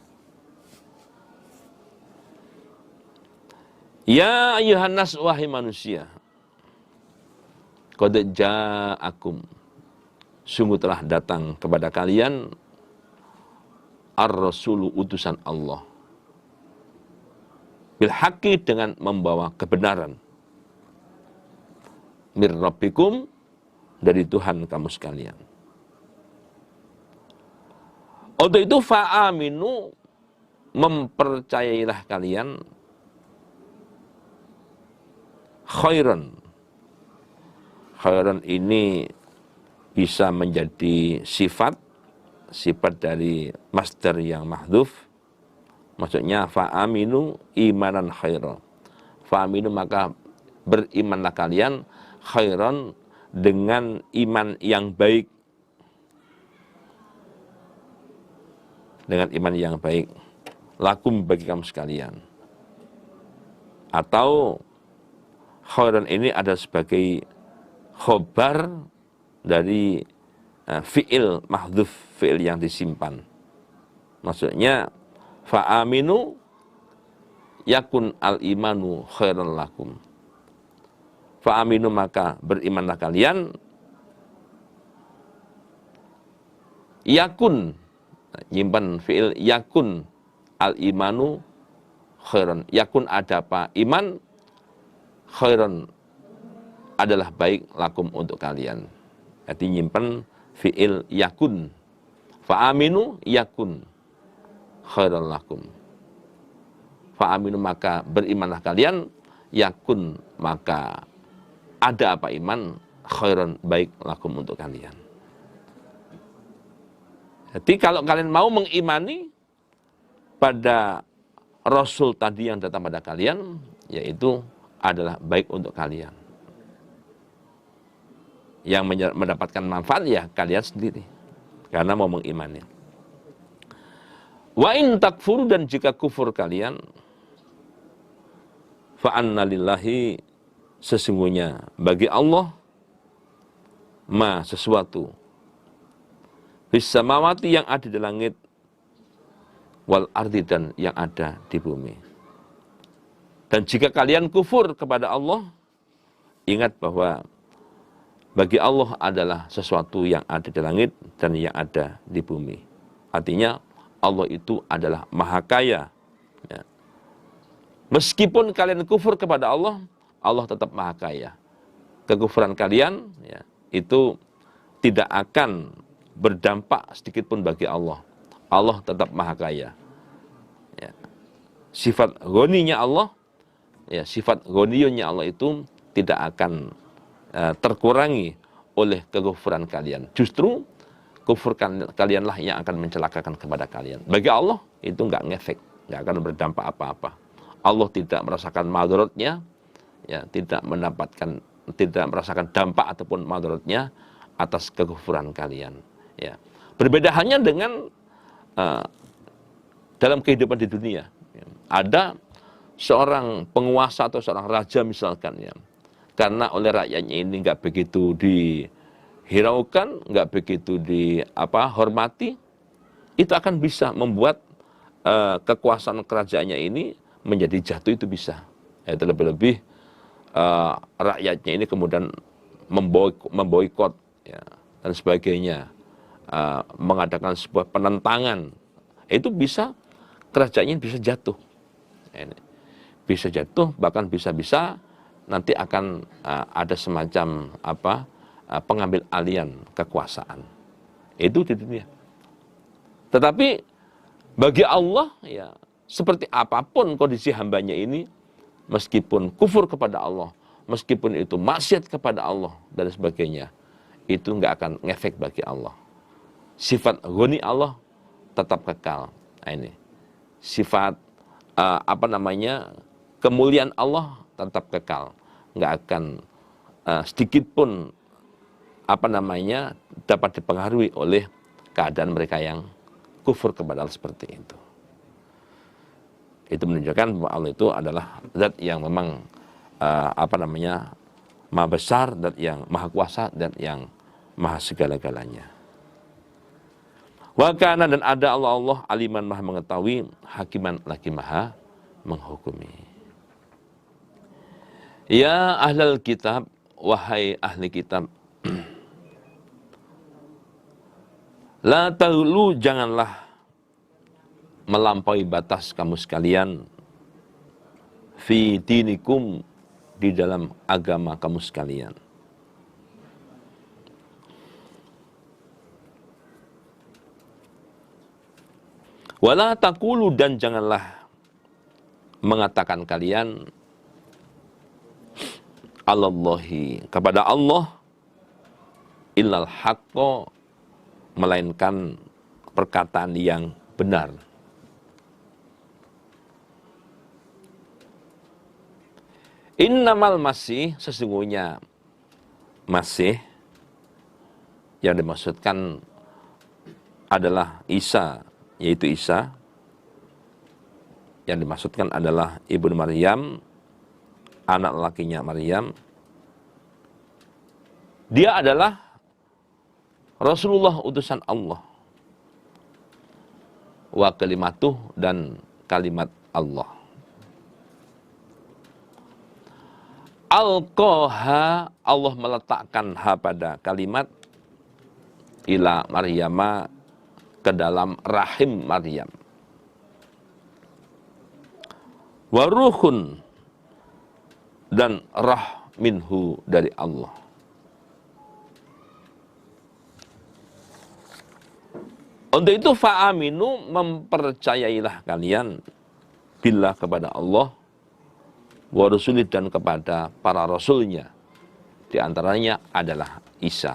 Ya ayyuhan nas, wahai manusia, qad ja'akum, sungguh telah datang kepada kalian ar-rasulu, utusan Allah, bil haqqi, dengan membawa kebenaran, mir rabbikum, dari Tuhan kamu sekalian. Untuk itu fa'aminu, mempercayailah kalian, khairan. Khairan ini bisa menjadi sifat dari masdar yang mahdhuf. Maksudnya fa'aminu imanan khairan. Fa'aminu, maka berimanlah kalian, khairan, dengan iman yang baik. Dengan iman yang baik. Lakum, bagi kamu sekalian. Atau khairan ini ada sebagai khobar dari fi'il mahdhuf, fi'il yang disimpan. Maksudnya fa'aminu yakun al-imanu khairan lakum. Fa'aminu, maka berimanlah kalian, yakun, nyimpan fi'il yakun al-imanu khairan. Yakun ada apa? Iman, khairan adalah baik, lakum, untuk kalian. Jadi nyimpan fi'il yakun. Fa'aminu yakun khairan lakum. Fa'aminu, maka berimanlah kalian, yakun, maka ada apa iman, khairan, baik, lakum, untuk kalian. Jadi kalau kalian mau mengimani pada Rasul tadi yang datang pada kalian, yaitu adalah baik untuk kalian. Yang mendapatkan manfaat ya kalian sendiri, karena mau mengimani. Wa in takfuru, dan jika kufur kalian, fa anna lillahi, sesungguhnya bagi Allah, ma, sesuatu, fis samawati, yang ada di langit, wal ardi, dan yang ada di bumi. Dan jika kalian kufur kepada Allah, ingat bahwa bagi Allah adalah sesuatu yang ada di langit dan yang ada di bumi. Artinya Allah itu adalah maha kaya. Ya. Meskipun kalian kufur kepada Allah, Allah tetap maha kaya. Kekufuran kalian itu tidak akan berdampak sedikit pun bagi Allah. Allah tetap maha kaya. Ya. Sifat ghaninya Allah, sifat ghaniyunnya Allah itu tidak akan terkurangi oleh kekufuran kalian. Justru kufur kalianlah yang akan mencelakakan kepada kalian. Bagi Allah itu nggak ngefek, nggak akan berdampak apa-apa. Allah tidak merasakan madaratnya, tidak merasakan dampak ataupun madaratnya atas kekufuran kalian. Ya. Berbeda hanya dengan dalam kehidupan di dunia. Ada seorang penguasa atau seorang raja misalkan, karena oleh rakyatnya ini nggak begitu hiraukan, nggak begitu hormati, itu akan bisa membuat kekuasaan kerajaannya ini menjadi jatuh, itu bisa. Ya, terlebih-lebih rakyatnya ini kemudian memboikot ya, dan sebagainya, mengadakan sebuah penentangan, itu bisa kerajaannya bisa jatuh. Ini bisa jatuh, bahkan bisa-bisa nanti akan ada semacam pengambil alian kekuasaan. Itu di dunia. Tetapi bagi Allah, ya, seperti apapun kondisi hambanya ini, meskipun kufur kepada Allah, meskipun itu maksiat kepada Allah dan sebagainya, itu nggak akan ngefek bagi Allah. Sifat ghani Allah tetap kekal. Nah, ini sifat kemuliaan Allah tetap kekal, nggak akan sedikit pun dapat dipengaruhi oleh keadaan mereka yang kufur kepada Allah seperti itu. Itu menunjukkan bahwa Allah itu adalah zat yang memang maha besar, zat yang maha kuasa, zat yang maha segala-galanya. Wa kana, dan ada Allah aliman, maha mengetahui, hakiman, lagi maha menghukumi. Ya ahlal kitab, wahai ahli kitab, la taghlu, janganlah melampaui batas kamu sekalian, fi dinikum, di dalam agama kamu sekalian. Wala taqulu, dan janganlah mengatakan kalian, alallahi, kepada Allah, illal haqqo, melainkan perkataan yang benar. Innamal masih, sesungguhnya masih yang dimaksudkan adalah Isa, yaitu Isa. Yang dimaksudkan adalah ibnu Maryam, anak lakinya Maryam. Dia adalah Rasulullah, utusan Allah. Wa kalimatuh, dan kalimat Allah. Alqaha, Allah meletakkan pada kalimat, ila Maryama, ke dalam rahim Maryam. Waruhun, dan rah minhu, dari Allah. Untuk itu fa'aminu, mempercayailah kalian, billah, kepada Allah, wa rasulih, dan kepada para rasulnya, di antaranya adalah Isa.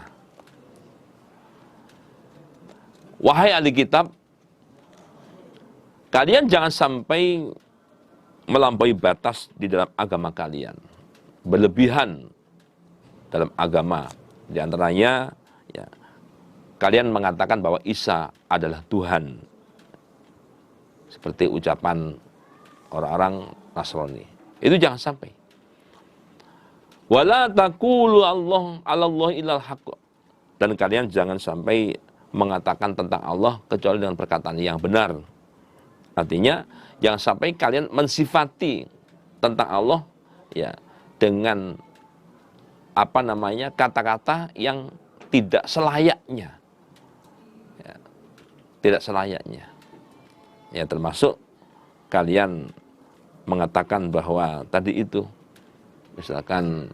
Wahai ahli kitab, kalian jangan sampai melampaui batas di dalam agama kalian, berlebihan dalam agama. Di antaranya, ya, kalian mengatakan bahwa Isa adalah Tuhan, seperti ucapan orang-orang Nasrani. Itu jangan sampai. Wala taqulu Allah illal haqq, dan kalian jangan sampai mengatakan tentang Allah kecuali dengan perkataan yang benar. Artinya, jangan sampai kalian mensifati tentang Allah, ya, dengan kata-kata yang tidak selayaknya. Ya, tidak selayaknya. Ya, termasuk kalian mengatakan bahwa tadi itu, misalkan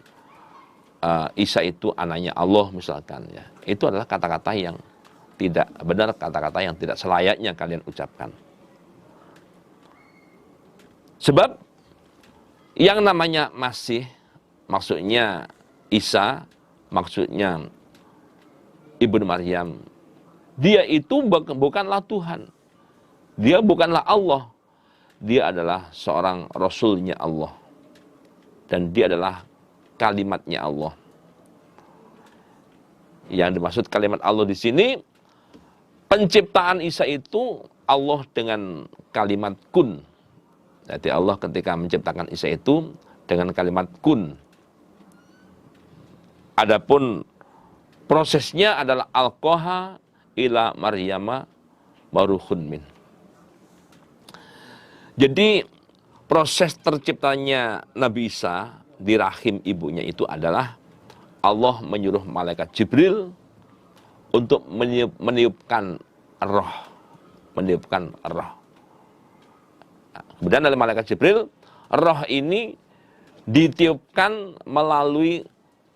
Isa itu anaknya Allah, misalkan, ya, itu adalah kata-kata yang tidak benar, kata-kata yang tidak selayaknya kalian ucapkan. Sebab yang namanya Masih, maksudnya Isa, maksudnya ibnu Maryam, dia itu bukanlah Tuhan, dia bukanlah Allah. Dia adalah seorang rasulnya Allah, dan dia adalah kalimatnya Allah. Yang dimaksud kalimat Allah di sini, penciptaan Isa itu Allah dengan kalimat kun. Jadi Allah ketika menciptakan Isa itu dengan kalimat kun. Adapun prosesnya adalah alqaha ila Maryama waruhun min. Jadi proses terciptanya Nabi Isa di rahim ibunya itu adalah Allah menyuruh malaikat Jibril untuk meniupkan roh. Meniupkan roh. Kemudian dari malaikat Jibril, roh ini ditiupkan melalui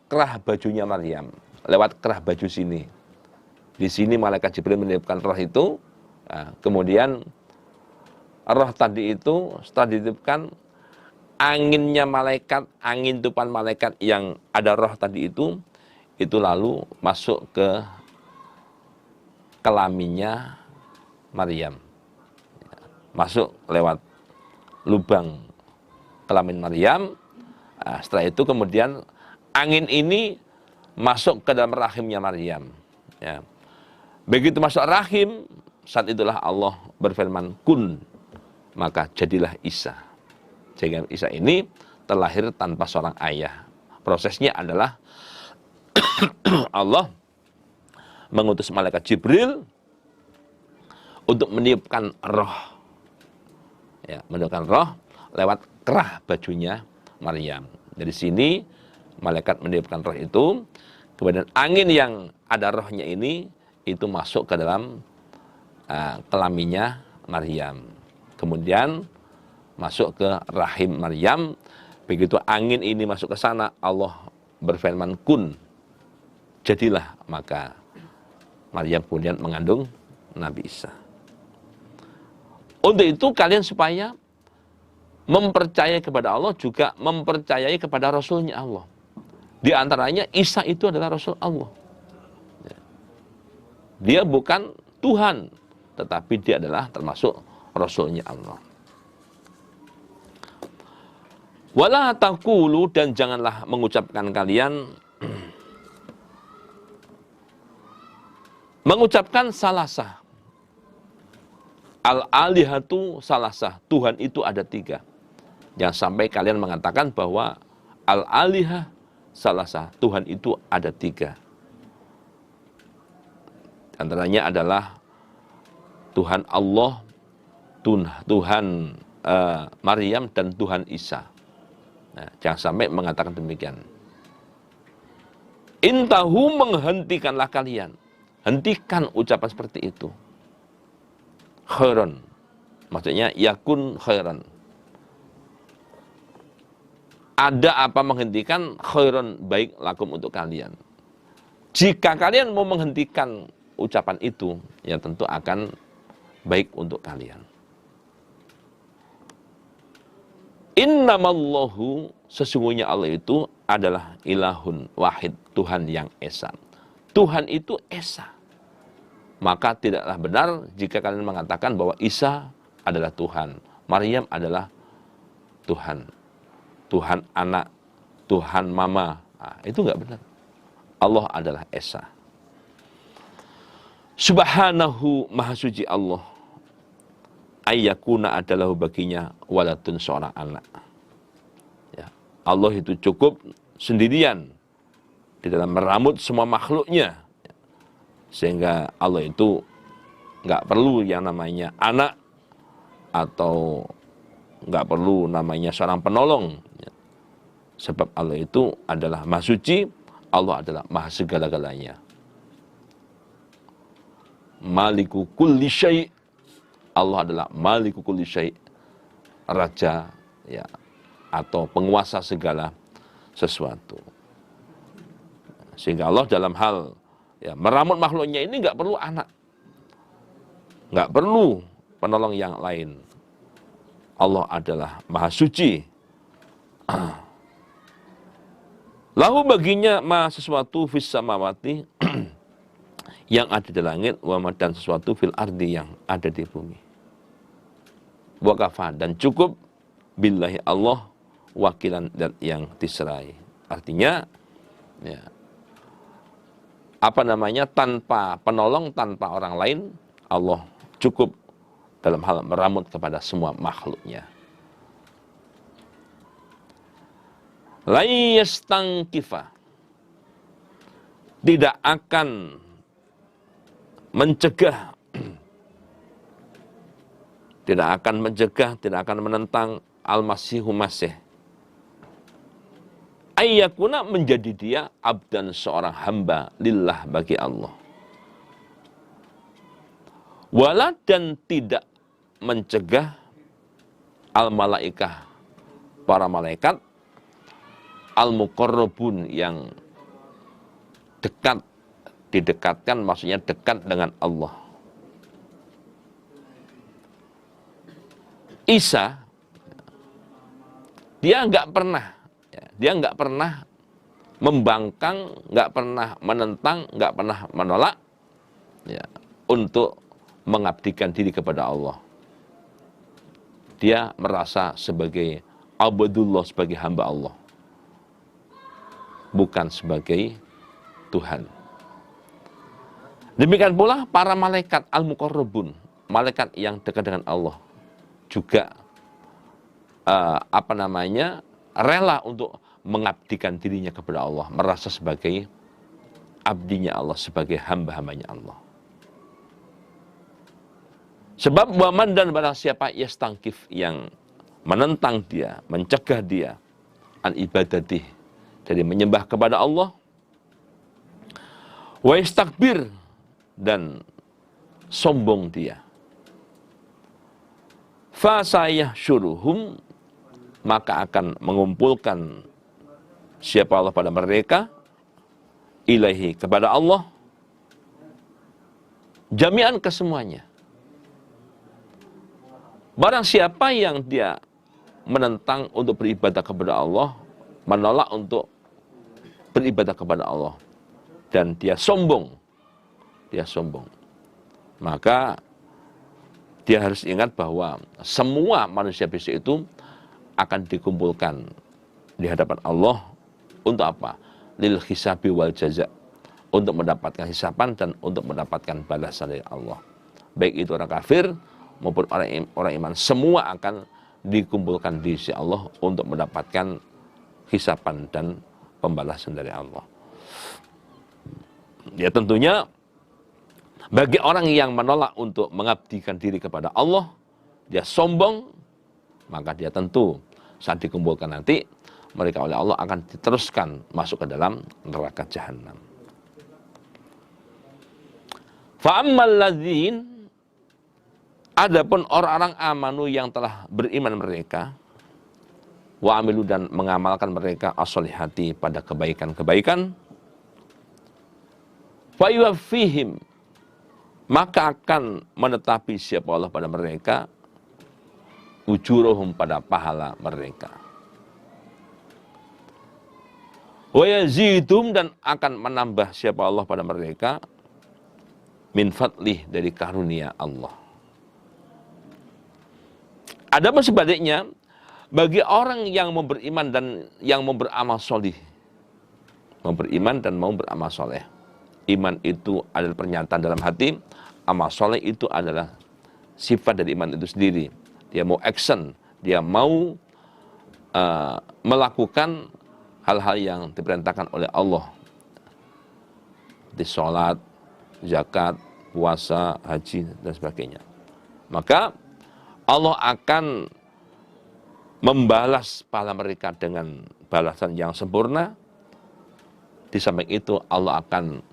kerah bajunya Maryam. Lewat kerah baju sini. Di sini malaikat Jibril meniupkan roh itu. Nah, kemudian roh tadi itu setelah ditiupkan, anginnya malaikat, angin tiupan malaikat yang ada roh tadi itu lalu masuk ke kelaminnya Maryam. Masuk lewat lubang kelamin Maryam. Nah, setelah itu kemudian angin ini masuk ke dalam rahimnya Maryam. Ya. Begitu masuk rahim, saat itulah Allah berfirman, kun, maka jadilah Isa. Sehingga Isa ini terlahir tanpa seorang ayah. Prosesnya adalah Allah mengutus malaikat Jibril untuk meniupkan roh. Ya, meniupkan roh lewat kerah bajunya Maryam. Dari sini malaikat meniupkan roh itu, kemudian angin yang ada rohnya ini itu masuk ke dalam kelaminnya Maryam. Kemudian masuk ke rahim Maryam. Begitu angin ini masuk ke sana, Allah berfirman kun, jadilah, maka Maryam kemudian mengandung Nabi Isa. Untuk itu kalian supaya mempercayai kepada Allah juga mempercayai kepada Rasulnya Allah. Di antaranya Isa itu adalah Rasul Allah. Dia bukan Tuhan, tetapi dia adalah termasuk Rasulnya Allah. Wala taqulu, dan janganlah mengucapkan kalian mengucapkan salasah. Al-alihatu salasah, Tuhan itu ada 3. Jangan sampai kalian mengatakan bahwa al-alihah salasah, Tuhan itu ada 3. Antaranya adalah Tuhan Allah, Tuhan Maryam, dan Tuhan Isa. Nah, jangan sampai mengatakan demikian. Intahu, menghentikanlah kalian. Hentikan ucapan seperti itu. Khairan, maksudnya yakun khairan. Ada apa menghentikan, khairan, baik lakum untuk kalian. Jika kalian mau menghentikan ucapan itu, ya tentu akan baik untuk kalian. Innamallahu, sesungguhnya Allah itu adalah ilahun wahid, Tuhan yang esa. Tuhan itu esa. Maka tidaklah benar jika kalian mengatakan bahwa Isa adalah Tuhan, Maryam adalah Tuhan, Tuhan anak, Tuhan mama. Nah, itu enggak benar. Allah adalah esa. Subhanahu, maha suci Allah. Ayyakuna, adalah baginya waladun, seorang anak. Ya. Allah itu cukup sendirian di dalam meramut semua makhluknya. Sehingga Allah itu nggak perlu yang namanya anak atau nggak perlu namanya seorang penolong. Sebab Allah itu adalah maha suci, Allah adalah maha segala-galanya. Maliku kulli syai', Allah adalah maliku kulli syai', raja, ya, atau penguasa segala sesuatu. Sehingga Allah dalam hal ya, meramut makhluknya ini nggak perlu anak, nggak perlu penolong yang lain. Allah adalah maha suci. Lahu, baginya ma sesuatu fis samawati yang ada di langit, wa ma, dan sesuatu fil ardi yang ada di bumi. Wa kafa, dan cukup billahi Allah wakilan, dan yang diserai. Artinya ya, tanpa penolong, tanpa orang lain, Allah cukup dalam hal meramut kepada semua makhluknya. La yastangkifa, tidak akan mencegah, tidak akan menentang Al-Masihu Masih. Ayyakuna menjadi dia abdan, seorang hamba lillah, bagi Allah. Wala, dan tidak mencegah al-malaikah, para malaikat, al-muqarrabun, yang dekat, didekatkan, maksudnya dekat dengan Allah. Isa, dia nggak pernah membangkang, nggak pernah menentang, nggak pernah menolak, ya, untuk mengabdikan diri kepada Allah. Dia merasa sebagai abdullah, sebagai hamba Allah, bukan sebagai Tuhan. Demikian pula para malaikat al-muqarrabun, malaikat yang dekat dengan Allah, juga rela untuk mengabdikan dirinya kepada Allah, merasa sebagai abdinya Allah, sebagai hamba-hambanya Allah. Sebab waman, dan barang siapa yastangkif, yang menentang dia, mencegah dia, an ibadatih, dari menyembah kepada Allah, wa istakbir, dan sombong dia, fasayahsyuruhum, maka akan mengumpulkan siapa Allah pada mereka, ilaihi, kepada Allah, jami'an, kesemuanya. Barang siapa yang dia menentang untuk beribadah kepada Allah, menolak untuk beribadah kepada Allah, dan dia sombong, maka dia harus ingat bahwa semua manusia besok itu akan dikumpulkan di hadapan Allah untuk apa? Lil hisabi wal jaza, untuk mendapatkan hisaban dan untuk mendapatkan balasan dari Allah. Baik itu orang kafir maupun orang iman, semua akan dikumpulkan di sisi Allah untuk mendapatkan hisaban dan pembalasan dari Allah. Ya, tentunya bagi orang yang menolak untuk mengabdikan diri kepada Allah, dia sombong, maka dia tentu saat dikumpulkan nanti, mereka oleh Allah akan diteruskan masuk ke dalam neraka jahanam. Fa'ammal ladzin, adapun orang-orang amanu, yang telah beriman mereka, wa amilu, dan mengamalkan mereka as-solihati, pada kebaikan-kebaikan, fa yuwaffihim, maka akan menetapi siapa Allah pada mereka, ujuruhum, pada pahala mereka, wa yazidum, dan akan menambah siapa Allah pada mereka, min fadlih, dari karunia Allah. Adapun sebaliknya, bagi orang yang mau beriman dan yang mau beramal solih, mau beriman dan mau beramal soleh, iman itu adalah pernyataan dalam hati, amal soleh itu adalah sifat dari iman itu sendiri. Dia mau action, dia mau melakukan hal-hal yang diperintahkan oleh Allah, di sholat, zakat, puasa, haji, dan sebagainya. Maka Allah akan membalas pahala mereka dengan balasan yang sempurna. Di samping itu Allah akan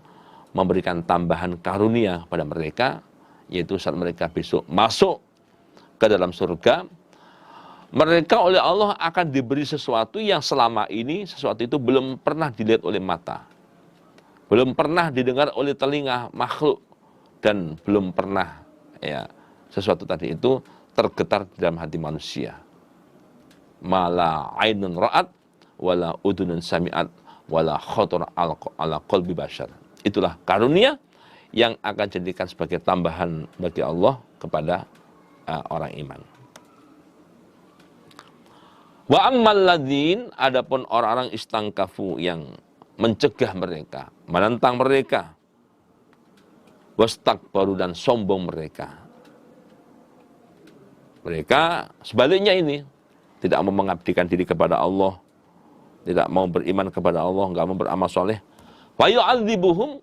memberikan tambahan karunia pada mereka, yaitu saat mereka besok masuk ke dalam surga, mereka oleh Allah akan diberi sesuatu yang selama ini sesuatu itu belum pernah dilihat oleh mata, belum pernah didengar oleh telinga makhluk, dan belum pernah sesuatu tadi itu tergetar di dalam hati manusia. Mala ainun ra'at, wala udunun sami'at, wala khotor ala qalbi bashar. Itulah karunia yang akan jadikan sebagai tambahan bagi Allah kepada orang iman. Wa ammal ladzin, adapun orang-orang istangkafu, yang mencegah mereka, menentang mereka, wastakbaru, dan sombong mereka. Mereka sebaliknya ini, tidak mau mengabdikan diri kepada Allah, tidak mau beriman kepada Allah, nggak mau beramal soleh, Wa yu'adzibuhum,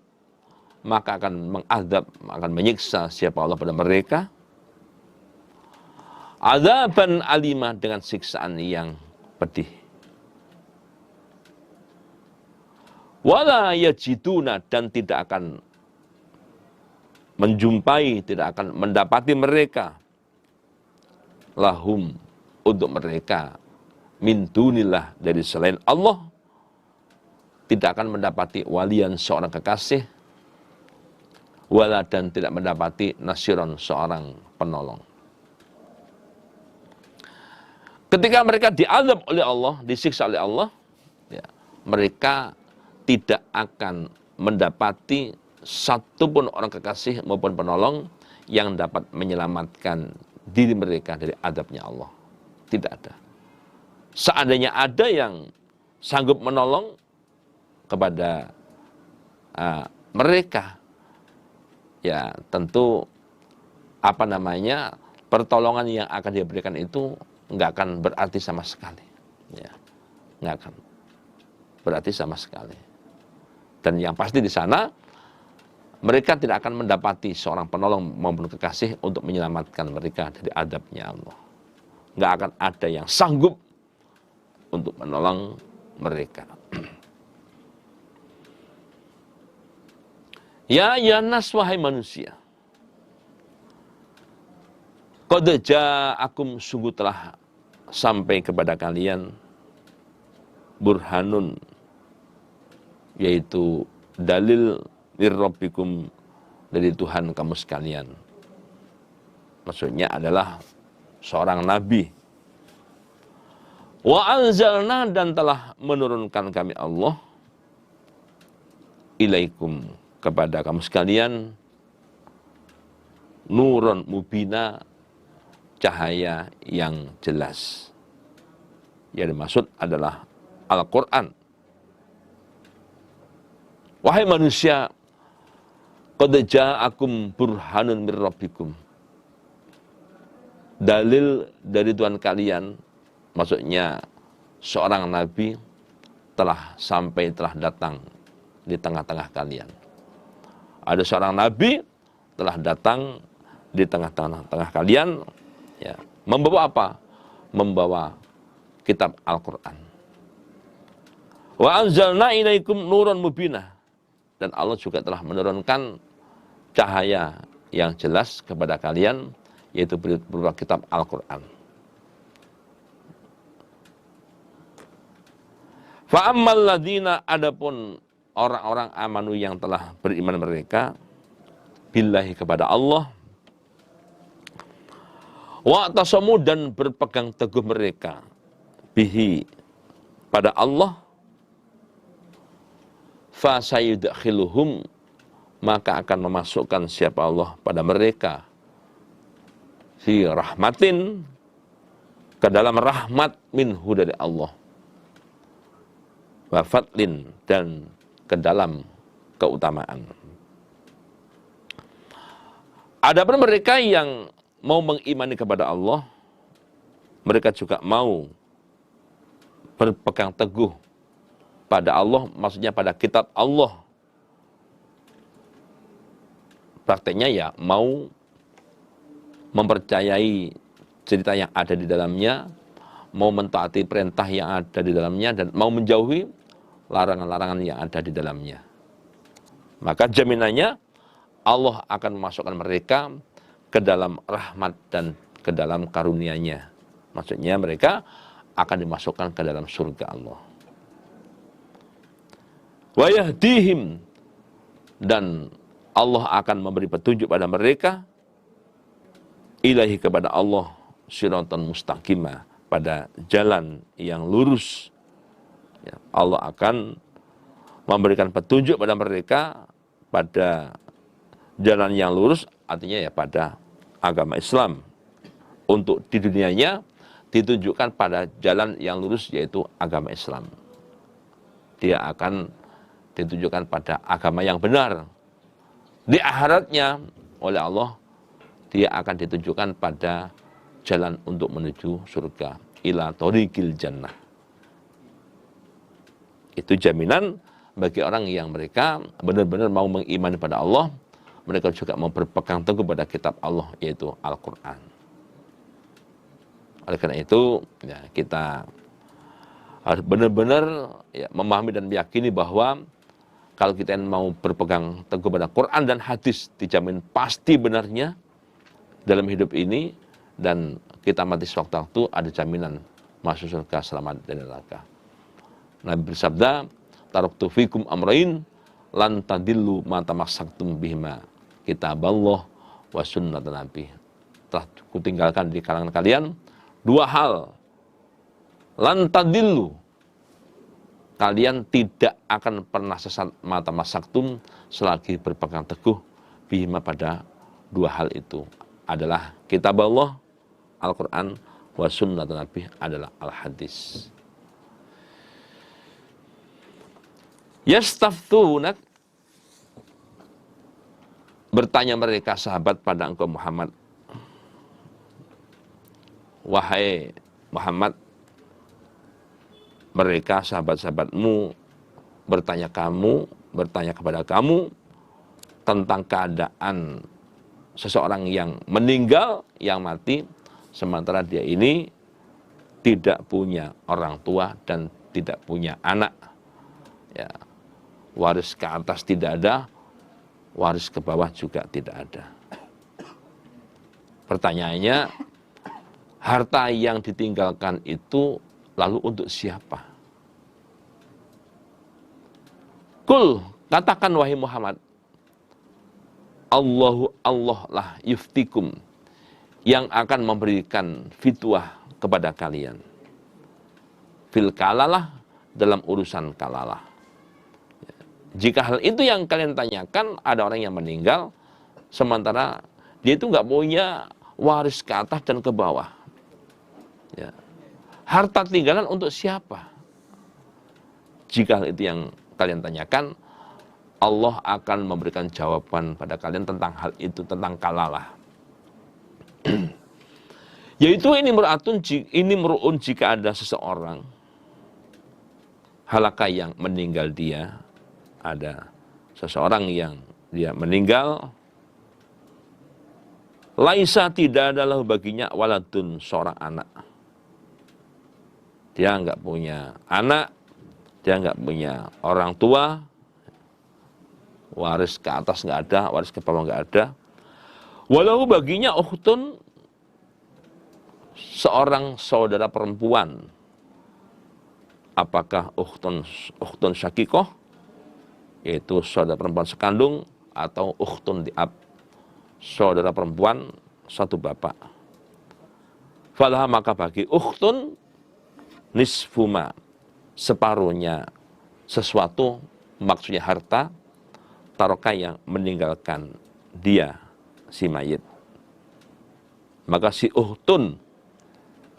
maka akan mengadab, akan menyiksa siapa Allah pada mereka, adzaban alimah, dengan siksaan yang pedih. Wala yajiduna, dan tidak akan menjumpai, tidak akan mendapati mereka, lahum, untuk mereka, min dunillah, dari selain Allah, tidak akan mendapati walian, seorang kekasih, wala, dan tidak mendapati nasiron, seorang penolong. Ketika mereka diazab oleh Allah, disiksa oleh Allah, ya, mereka tidak akan mendapati satupun orang kekasih maupun penolong yang dapat menyelamatkan diri mereka dari azabnya Allah. Tidak ada. Seandainya ada yang sanggup menolong kepada mereka, ya tentu pertolongan yang akan diberikan itu nggak akan berarti sama sekali, ya, nggak akan berarti sama sekali. Dan yang pasti di sana mereka tidak akan mendapati seorang penolong maupun kekasih untuk menyelamatkan mereka dari adabnya Allah. Nggak akan ada yang sanggup untuk menolong mereka. Ya nas, wahai manusia, qad ja'akum, sungguh telah sampai kepada kalian, burhanun, yaitu dalil mirrabbikum, dari Tuhan kamu sekalian. Maksudnya adalah seorang nabi. Wa anzalna, dan telah menurunkan kami Allah, ilaikum, kepada kamu sekalian, nuron mubina, cahaya yang jelas. Yang dimaksud adalah Al-Quran. Wahai manusia, qad ja'akum burhanun mir rabbikum, dalil dari Tuhan kalian, maksudnya seorang nabi telah datang di tengah-tengah kalian. Ada seorang nabi telah datang di tengah-tengah kalian, ya, membawa apa? Membawa kitab Al-Quran. Wa anzalna ilaikum nuran mubinah, dan Allah juga telah menurunkan cahaya yang jelas kepada kalian, yaitu berupa kitab Al-Quran. Fa ammal ladzina, adapun orang-orang amanu yang telah beriman mereka, billahi, kepada Allah, wa tasamu, dan berpegang teguh mereka, bihi, pada Allah, fa sayudkhiluhum, maka akan memasukkan siapa Allah pada mereka, fi rahmatin, ke dalam rahmat, minhu, dari Allah, wa fadlin, dan ke dalam keutamaan. Adapun mereka yang mau mengimani kepada Allah, mereka juga mau berpegang teguh pada Allah, maksudnya pada kitab Allah. Prakteknya ya mau mempercayai cerita yang ada di dalamnya, mau mentaati perintah yang ada di dalamnya, dan mau menjauhi larangan-larangan yang ada di dalamnya. Maka jaminannya Allah akan memasukkan mereka ke dalam rahmat dan ke dalam karunia-Nya. Maksudnya mereka akan dimasukkan ke dalam surga Allah. Wa yahdihim, dan Allah akan memberi petunjuk pada mereka, ilahi, kepada Allah, siratan mustaqimah, pada jalan yang lurus. Ya, Allah akan memberikan petunjuk pada mereka pada jalan yang lurus, artinya ya pada agama Islam. Untuk di dunianya ditunjukkan pada jalan yang lurus, yaitu agama Islam. Dia akan ditunjukkan pada agama yang benar. Di akhiratnya oleh Allah, dia akan ditunjukkan pada jalan untuk menuju surga, ila thoriqil jannah. Itu jaminan bagi orang yang mereka benar-benar mau mengimani pada Allah, mereka juga mau berpegang teguh pada kitab Allah, yaitu Al-Quran. Oleh karena itu, ya, kita harus benar-benar ya, memahami dan meyakini bahwa kalau kita mau berpegang teguh pada Quran dan hadis, dijamin pasti benarnya dalam hidup ini, dan kita mati sewaktu-waktu ada jaminan masuk surga selamat dari neraka. Nabi bersabda, taraktu fikum amrain lan tadillu ma tamassaktum bihima kitaballah wa sunnat nabi. Telah kutinggalkan di kalangan kalian dua hal. Lan tadillu, kalian tidak akan pernah sesat ma tamassaktum selagi berpegang teguh bihima pada dua hal itu adalah kitaballah Al-Quran wa sunnat nabi adalah al-hadis. Yastaftunak, bertanya mereka sahabat pada engkau Muhammad, wahai Muhammad, mereka sahabat-sahabatmu bertanya kepada kamu tentang keadaan seseorang yang meninggal, yang mati, sementara dia ini tidak punya orang tua dan tidak punya anak. Ya, waris ke atas tidak ada, waris ke bawah juga tidak ada. Pertanyaannya, harta yang ditinggalkan itu lalu untuk siapa? Kul, katakan wahai Muhammad, Allah lah yuftikum, yang akan memberikan fitwah kepada kalian. Fil kalalah, dalam urusan kalalah. Jika hal itu yang kalian tanyakan, ada orang yang meninggal, sementara dia itu nggak punya waris ke atas dan ke bawah. Ya. Harta tinggalan untuk siapa? Jika hal itu yang kalian tanyakan, Allah akan memberikan jawaban pada kalian tentang hal itu, tentang kalalah. Yaitu ini meru'un jika ada seseorang halaka yang meninggal dia, ada seseorang yang dia meninggal, laisa tidak adalah baginya waladun, seorang anak. Dia enggak punya anak, dia enggak punya orang tua, waris ke atas enggak ada, waris ke bawah enggak ada. Walau baginya ukhtun, seorang saudara perempuan. Apakah ukhtun syakikoh, yaitu saudara perempuan sekandung, atau ukhtun li'ab, saudara perempuan satu bapak. Falah, maka bagi ukhtun nisfuma, separuhnya sesuatu, maksudnya harta, taroka yang meninggalkan dia, si mayit. Maka si ukhtun,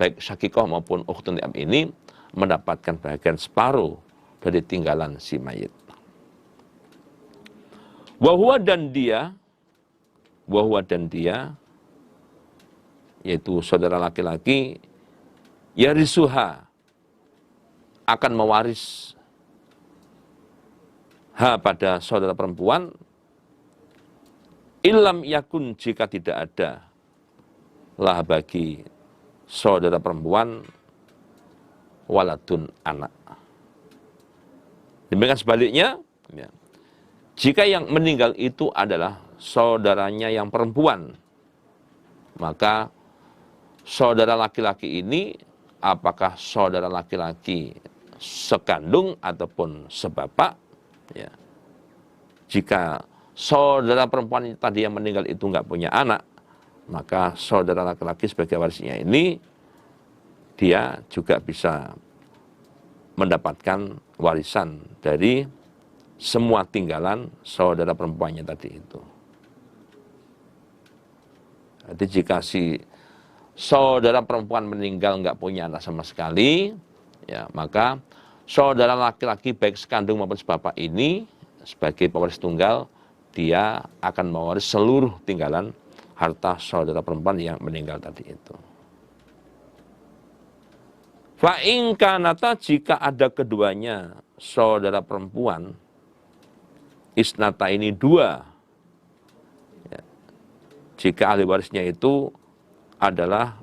baik syakikoh maupun ukhtun li'ab ini, mendapatkan bagian separuh dari tinggalan si mayit. Wahwa dan dia, yaitu saudara laki-laki, yarisuha, akan mewaris pada saudara perempuan, ilam yakun, jika tidak ada lah bagi saudara perempuan waladun, anak. Demikian sebaliknya, ya. Jika yang meninggal itu adalah saudaranya yang perempuan, maka saudara laki-laki ini, apakah saudara laki-laki sekandung ataupun sebapak, ya. Jika saudara perempuan tadi yang meninggal itu nggak punya anak, maka saudara laki-laki sebagai warisnya ini, dia juga bisa mendapatkan warisan dari semua tinggalan saudara perempuannya tadi itu. Jadi jika si saudara perempuan meninggal nggak punya anak sama sekali, ya, maka saudara laki-laki baik sekandung maupun sebapak ini sebagai pewaris tunggal, dia akan mewaris seluruh tinggalan harta saudara perempuan yang meninggal tadi itu. Fa in kanata, jika ada keduanya saudara perempuan isnata ini 2. Ya. Jika ahli warisnya itu adalah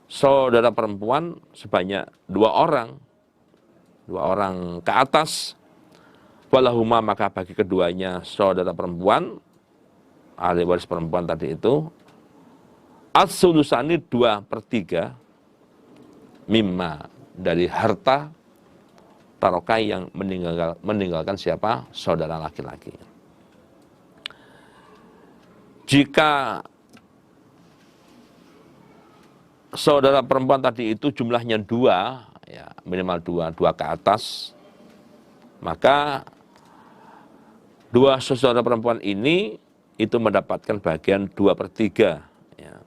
saudara perempuan sebanyak 2 orang, 2 orang ke atas, walahuma maka bagi keduanya saudara perempuan, ahli waris perempuan tadi itu, as-sulusani 2/3 mimma dari harta tarokai yang meninggalkan siapa? Saudara laki-laki. Jika saudara perempuan tadi itu jumlahnya 2, ya, minimal 2 ke atas, maka 2 saudara perempuan ini itu mendapatkan bagian 2/3, ya,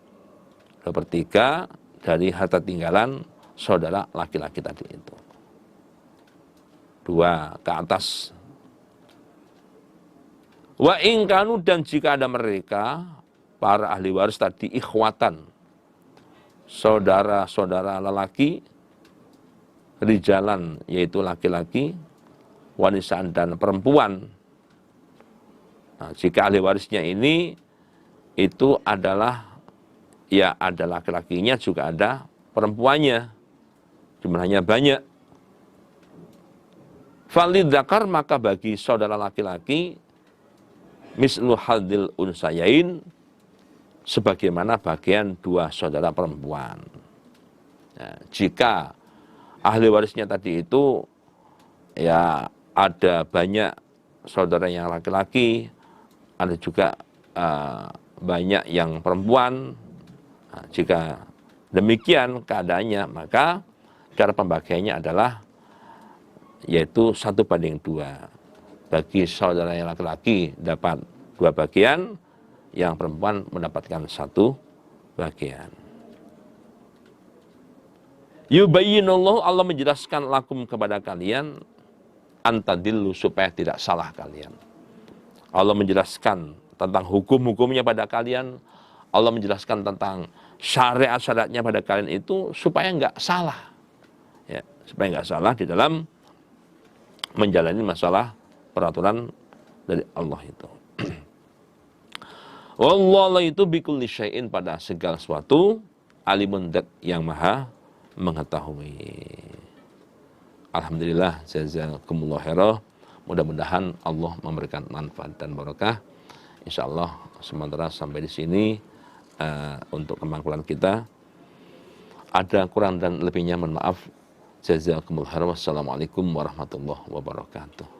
2/3 dari harta tinggalan saudara laki-laki tadi itu. 2 ke atas. Wa ingkanu, dan jika ada mereka para ahli waris tadi ikhwatan, saudara-saudara lelaki, rijalan yaitu laki-laki, wanisaan dan perempuan. Nah, jika ahli warisnya ini itu adalah, ya ada laki-lakinya juga ada perempuannya, jumlahnya banyak. Falidzakar, maka bagi saudara laki-laki mislu hadil unsayain, sebagaimana bagian 2 saudara perempuan. Nah, jika ahli warisnya tadi itu ya ada banyak saudara yang laki-laki, ada juga banyak yang perempuan. Nah, jika demikian keadaannya, maka cara pembagiannya adalah yaitu 1/2. Bagi saudara yang laki-laki dapat 2 bagian, yang perempuan mendapatkan 1 bagian. Yubayyinullahu, Allah menjelaskan lakum kepada kalian, antadillu, supaya tidak salah kalian. Allah menjelaskan tentang hukum-hukumnya pada kalian, Allah menjelaskan tentang syariat-syariatnya pada kalian itu supaya enggak salah. Ya, supaya enggak salah di dalam menjalani masalah peraturan dari Allah itu. Wallahu itu bikulli syai'in, pada segala sesuatu, alimun, dat yang maha mengetahui. Alhamdulillah, jazakumullah khairah. Mudah-mudahan Allah memberikan manfaat dan barokah. Insyaallah sementara sampai di sini untuk kemangkulan kita. Ada kurang dan lebihnya mohon maaf. Jazakumullah khairan. Wassalamualaikum warahmatullahi wabarakatuh.